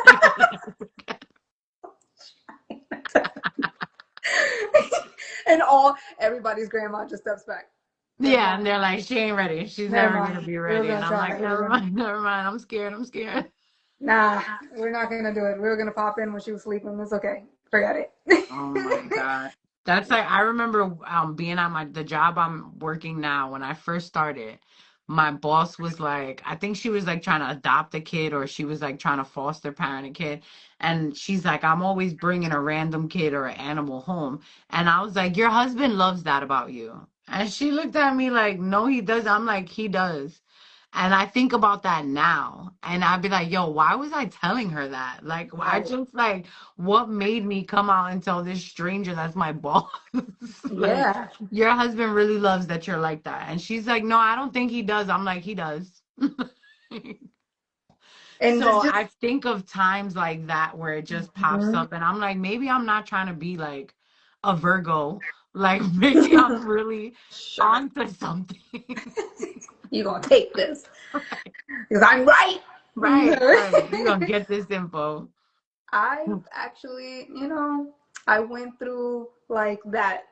Speaker 2: And all everybody's grandma just steps back. Never
Speaker 1: Yeah, and
Speaker 2: mind.
Speaker 1: they're like, she ain't ready. She's
Speaker 2: Never
Speaker 1: never gonna
Speaker 2: mind.
Speaker 1: be
Speaker 2: We were
Speaker 1: ready. And
Speaker 2: gonna
Speaker 1: I'm
Speaker 2: try
Speaker 1: like,
Speaker 2: it. We were
Speaker 1: never
Speaker 2: gonna
Speaker 1: mind, never mind. I'm scared, I'm scared.
Speaker 2: Nah, we're not gonna do it. We were gonna pop in when she was sleeping. It's okay. Forget it.
Speaker 1: Oh my God. That's like I remember being on the job I'm working now when I first started. My boss was like, I think she was like trying to adopt a kid or she was like trying to foster parent a kid. And she's like, I'm always bringing a random kid or an animal home. And I was like, your husband loves that about you. And she looked at me like, no, he does. I'm like, he does. And I think about that now. And I'd be like, yo, why was I telling her that? Like, I
Speaker 2: Right.
Speaker 1: just like, what made me come out and tell this stranger that's my boss? Like,
Speaker 2: Yeah.
Speaker 1: your husband really loves that you're like that. And she's like, no, I don't think he does. I'm like, he does.
Speaker 2: And
Speaker 1: So
Speaker 2: it's just
Speaker 1: I think of times like that where it just pops
Speaker 2: mhm.
Speaker 1: up, and I'm like, maybe I'm not trying to be like a Virgo. Like, maybe I'm really
Speaker 2: Sugar.
Speaker 1: onto something.
Speaker 2: You gonna take this because I'm right.
Speaker 1: Right, right. You're gonna get this info.
Speaker 2: I've actually, I went through like that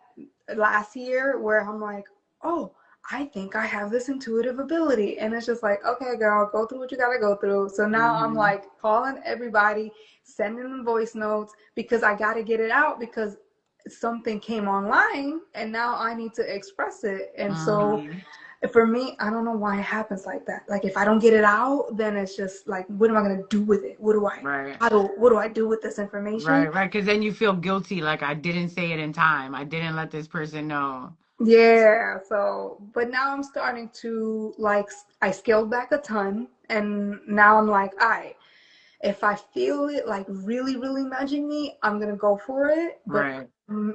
Speaker 2: last year where I'm like, oh, I think I have this intuitive ability. And it's just like, okay, girl, go through what you gotta go through. So now I'm
Speaker 1: Mm-hmm.
Speaker 2: like calling everybody, sending them voice notes because I gotta get it out because something came online and now I need to express it. And so
Speaker 1: Mm-hmm.
Speaker 2: for me, I don't know why it happens like that. Like if I don't get it out, then it's just like, what am I gonna do with it?
Speaker 1: Right.
Speaker 2: What do I do with this information?
Speaker 1: Right. Because then you feel guilty, like I didn't say it in time. I didn't let this person know.
Speaker 2: Yeah, so but now I'm starting to like I scaled back a ton and now I'm like, all right, if I feel it like really, really nudging me, I'm gonna go for it. But
Speaker 1: Right.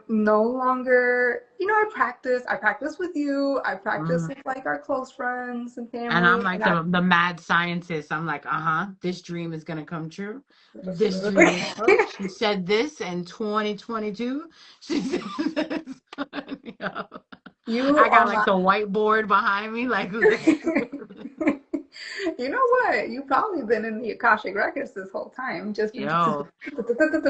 Speaker 2: no longer, I practice with you, I practice with like our close friends and
Speaker 1: And I'm
Speaker 2: family,
Speaker 1: like
Speaker 2: and I
Speaker 1: the mad scientist. I'm like, uh-huh, this dream is gonna come true. This dream is true. She said this in 2022. She said this. Yeah.
Speaker 2: you
Speaker 1: I got
Speaker 2: are
Speaker 1: like
Speaker 2: my
Speaker 1: the whiteboard behind me, like
Speaker 2: you know what? You've probably been in the Akashic records this whole time. Just
Speaker 1: yo.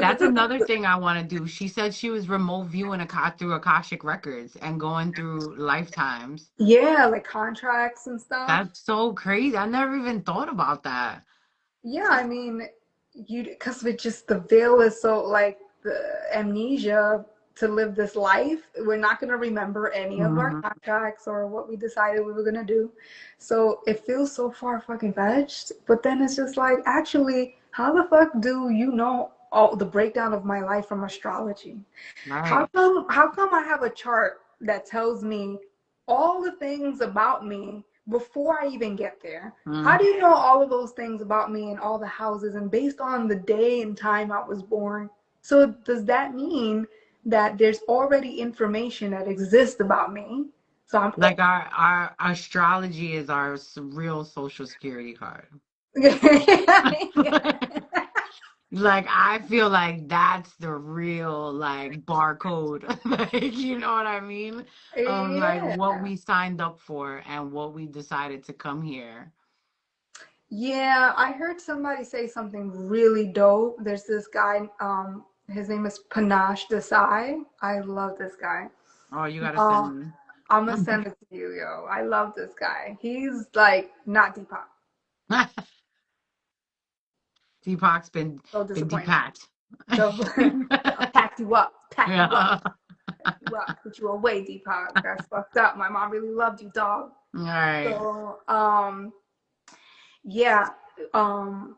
Speaker 1: That's another thing I want to do. She said she was remote viewing through Akashic Records and going through lifetimes.
Speaker 2: yeah, like contracts and stuff.
Speaker 1: That's so crazy. I never even thought about that.
Speaker 2: Yeah, I mean, you because with just the veil is so like the amnesia to live this life, we're not going to remember any of our
Speaker 1: Hmm.
Speaker 2: contracts or what we decided we were going to do. So it feels so far fucking fetched, but then it's just like, actually, how the fuck do you know all the breakdown of my life from astrology?
Speaker 1: Right.
Speaker 2: How come I have a chart that tells me all the things about me before I even get there? How do
Speaker 1: Mm.
Speaker 2: you know all of those things about me and all the houses and based on the day and time I was born? So does that mean that there's already information that exists about me? So I'm
Speaker 1: Like our astrology is our real social security card.
Speaker 2: yeah.
Speaker 1: Like I feel like that's the real like barcode. Like you know what I mean? Like what
Speaker 2: Yeah.
Speaker 1: we signed up for and what we decided to come here.
Speaker 2: Yeah, I heard somebody say something really dope. There's this guy, his name is Panache Desai. I love this guy.
Speaker 1: Oh, you gotta
Speaker 2: Uh,
Speaker 1: send
Speaker 2: I'm gonna
Speaker 1: me.
Speaker 2: send it to you, yo. I love this guy. He's like not Deepak.
Speaker 1: Deepak's
Speaker 2: So
Speaker 1: been
Speaker 2: disappointed.
Speaker 1: depacked.
Speaker 2: So I packed you up,
Speaker 1: Yeah.
Speaker 2: packed you up, put you away, Deepak. That's fucked up. My mom really loved you, dog.
Speaker 1: All right.
Speaker 2: So, yeah, um,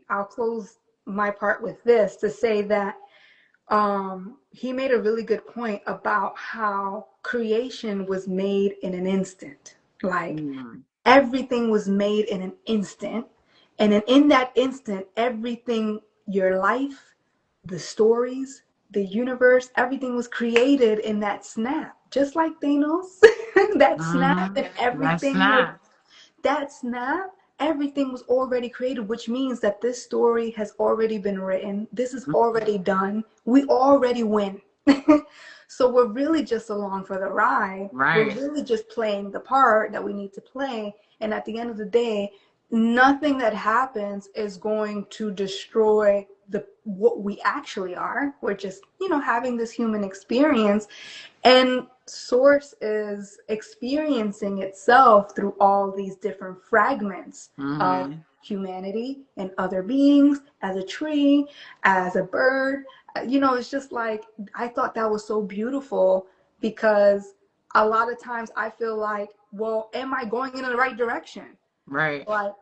Speaker 2: I'll close my part with this to say that he made a really good point about how creation was made in an instant. Like
Speaker 1: Mm.
Speaker 2: everything was made in an instant. And then in that instant, everything, your life, the stories, the universe, everything was created in that snap. Just like Thanos, that snap
Speaker 1: Mm-hmm.
Speaker 2: and
Speaker 1: That's
Speaker 2: everything was
Speaker 1: not.
Speaker 2: that snap, everything was already created, which means that this story has already been written. This is already done. We already win. So we're really just along for the ride. We're
Speaker 1: Right.
Speaker 2: really just playing the part that we need to play. And at the end of the day, nothing that happens is going to destroy the what we actually are. We're just, having this human experience, and source is experiencing itself through all these different fragments of
Speaker 1: Mm-hmm.
Speaker 2: humanity and other beings, as a tree, as a bird. It's just like, I thought that was so beautiful because a lot of times I feel like, well, am I going in the right direction?
Speaker 1: Right.
Speaker 2: Like,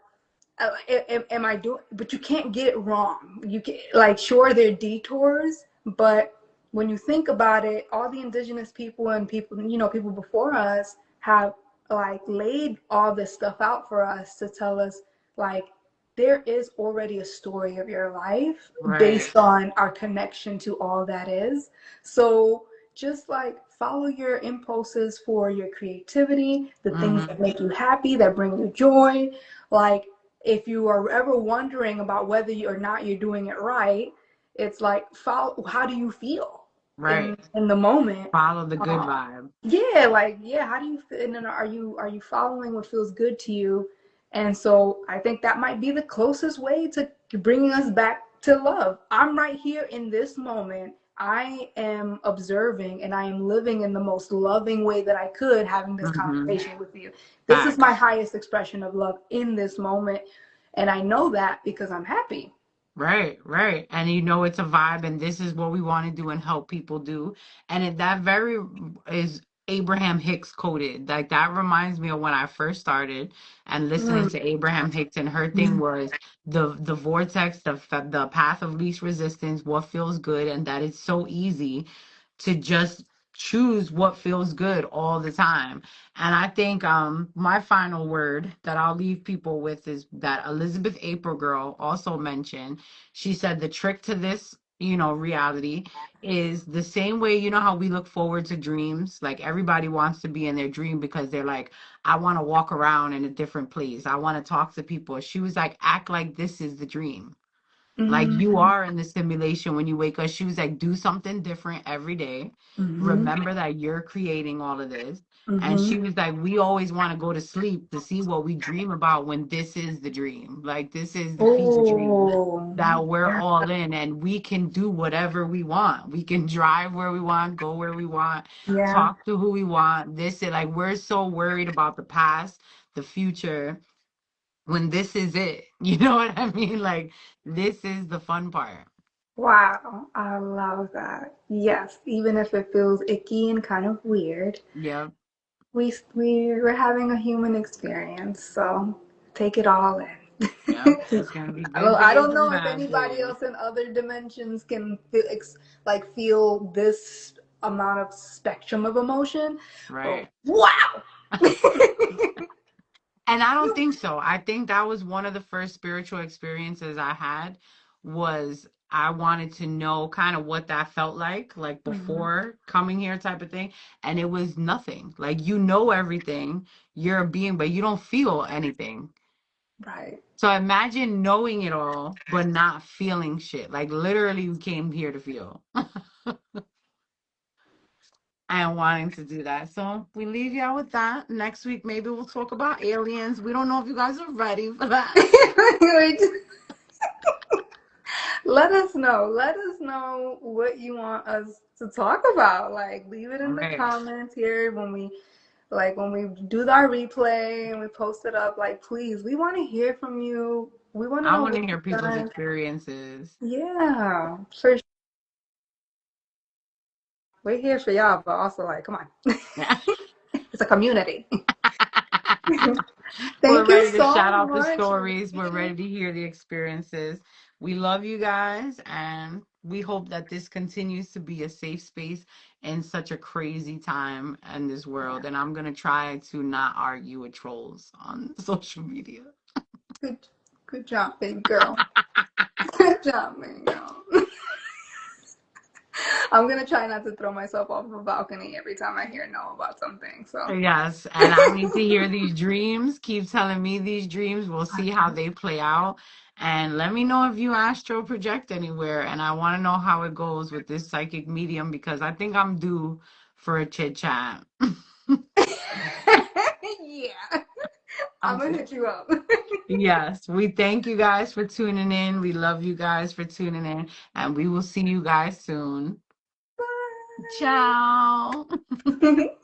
Speaker 2: am I doing? But you can't get it wrong. You can, like, sure, there are detours, but when you think about it, all the indigenous people and people before us have like laid all this stuff out for us to tell us, like, there is already a story of your life
Speaker 1: Right.
Speaker 2: based on our connection to all that is. So just like follow your impulses for your creativity, the things
Speaker 1: Mm-hmm.
Speaker 2: that make you happy, that bring you joy. Like, if you are ever wondering about whether or not you're doing it right, it's like, follow, how do you feel
Speaker 1: Right.
Speaker 2: in the moment?
Speaker 1: Follow the good
Speaker 2: uh,
Speaker 1: vibe.
Speaker 2: yeah, like, yeah, how do you feel? And then are you following what feels good to you? And so I think that might be the closest way to bringing us back to love. I'm right here in this moment. I am observing and I am living in the most loving way that I could, having this
Speaker 1: Mm-hmm.
Speaker 2: conversation with you. This is my
Speaker 1: Facts.
Speaker 2: highest expression of love in this moment. And I know that because I'm happy.
Speaker 1: Right, right. And you know it's a vibe, and this is what we want to do and help people do. And that very is Abraham Hicks coded. Like that reminds me of when I first started and listening
Speaker 2: Mm.
Speaker 1: to Abraham Hicks, and her thing was the vortex, the path of least resistance, what feels good, and that it's so easy to just choose what feels good all the time. And I think my final word that I'll leave people with is that Elizabeth April Girl also mentioned. She said the trick to this, reality is the same way, how we look forward to dreams. Like everybody wants to be in their dream because they're like, I want to walk around in a different place. I want to talk to people. She was like, act like this is the dream. Like you
Speaker 2: Mm-hmm.
Speaker 1: are in the simulation when you wake up. She was like, do something different every day.
Speaker 2: Mm-hmm.
Speaker 1: Remember that you're creating all of this. And
Speaker 2: Mm-hmm.
Speaker 1: she was like, we always want to go to sleep to see what we dream about when this is the dream. Like this is the fever dream
Speaker 2: Oh,
Speaker 1: that we're
Speaker 2: yeah.
Speaker 1: all in, and we can do whatever we want. We can drive where we want, go where we want,
Speaker 2: Yeah.
Speaker 1: talk to who we want. This is like, we're so worried about the past, the future, when this is it. You know what I mean? Like, this is the fun part.
Speaker 2: Wow. I love that. Yes. Even if it feels icky and kind of weird,
Speaker 1: Yep.
Speaker 2: we're having a human experience. So take it all in.
Speaker 1: Yep. It's gonna be good
Speaker 2: I
Speaker 1: days
Speaker 2: don't know
Speaker 1: and
Speaker 2: if
Speaker 1: bad
Speaker 2: anybody
Speaker 1: days.
Speaker 2: else in other dimensions can feel this amount of spectrum of emotion, but
Speaker 1: Right.
Speaker 2: wow.
Speaker 1: And I don't think so. I think that was one of the first spiritual experiences I had, was I wanted to know kind of what that felt like
Speaker 2: Mhm.
Speaker 1: before coming here type of thing. And it was nothing. Like you know everything. You're a being, but you don't feel anything.
Speaker 2: Right.
Speaker 1: So imagine knowing it all, but not feeling shit. Like literally you came here to feel. And wanting to do that. So we leave y'all with that. Next week, maybe we'll talk about aliens. We don't know if you guys are ready for that.
Speaker 2: Let us know. Let us know what you want us to talk about. Like, leave it
Speaker 1: All
Speaker 2: in the
Speaker 1: right.
Speaker 2: comments here when we do our replay and we post it up. Like, please, we want to hear from you. We want to
Speaker 1: I
Speaker 2: know
Speaker 1: want
Speaker 2: what
Speaker 1: to hear
Speaker 2: you've
Speaker 1: people's
Speaker 2: done.
Speaker 1: experiences.
Speaker 2: Yeah, for sure. We're here for y'all, but also like, come on,
Speaker 1: Yeah.
Speaker 2: it's a community.
Speaker 1: We're
Speaker 2: Thank you
Speaker 1: ready to
Speaker 2: so
Speaker 1: shout out the
Speaker 2: much,
Speaker 1: stories. We're
Speaker 2: Ruby.
Speaker 1: ready to hear the experiences. We love you guys, and we hope that this continues to be a safe space in such a crazy time in this
Speaker 2: Yeah,
Speaker 1: world. And I'm going to try to not argue with trolls on social media.
Speaker 2: good, good job, baby girl. Good job, baby girl. I'm gonna try not to throw myself off of a balcony every time I hear no about something. So.
Speaker 1: Yes, and I need to hear these dreams. Keep telling me these dreams. We'll see how they play out. And let me know if you astral project anywhere. And I want to know how it goes with this psychic medium, because I think I'm due for a chit chat.
Speaker 2: Yeah, I'm
Speaker 1: I'm
Speaker 2: gonna
Speaker 1: so
Speaker 2: hit you up.
Speaker 1: Yes, we thank you guys for tuning in. We love you guys for tuning in, and we will see you guys soon. Ciao.
Speaker 2: Bye.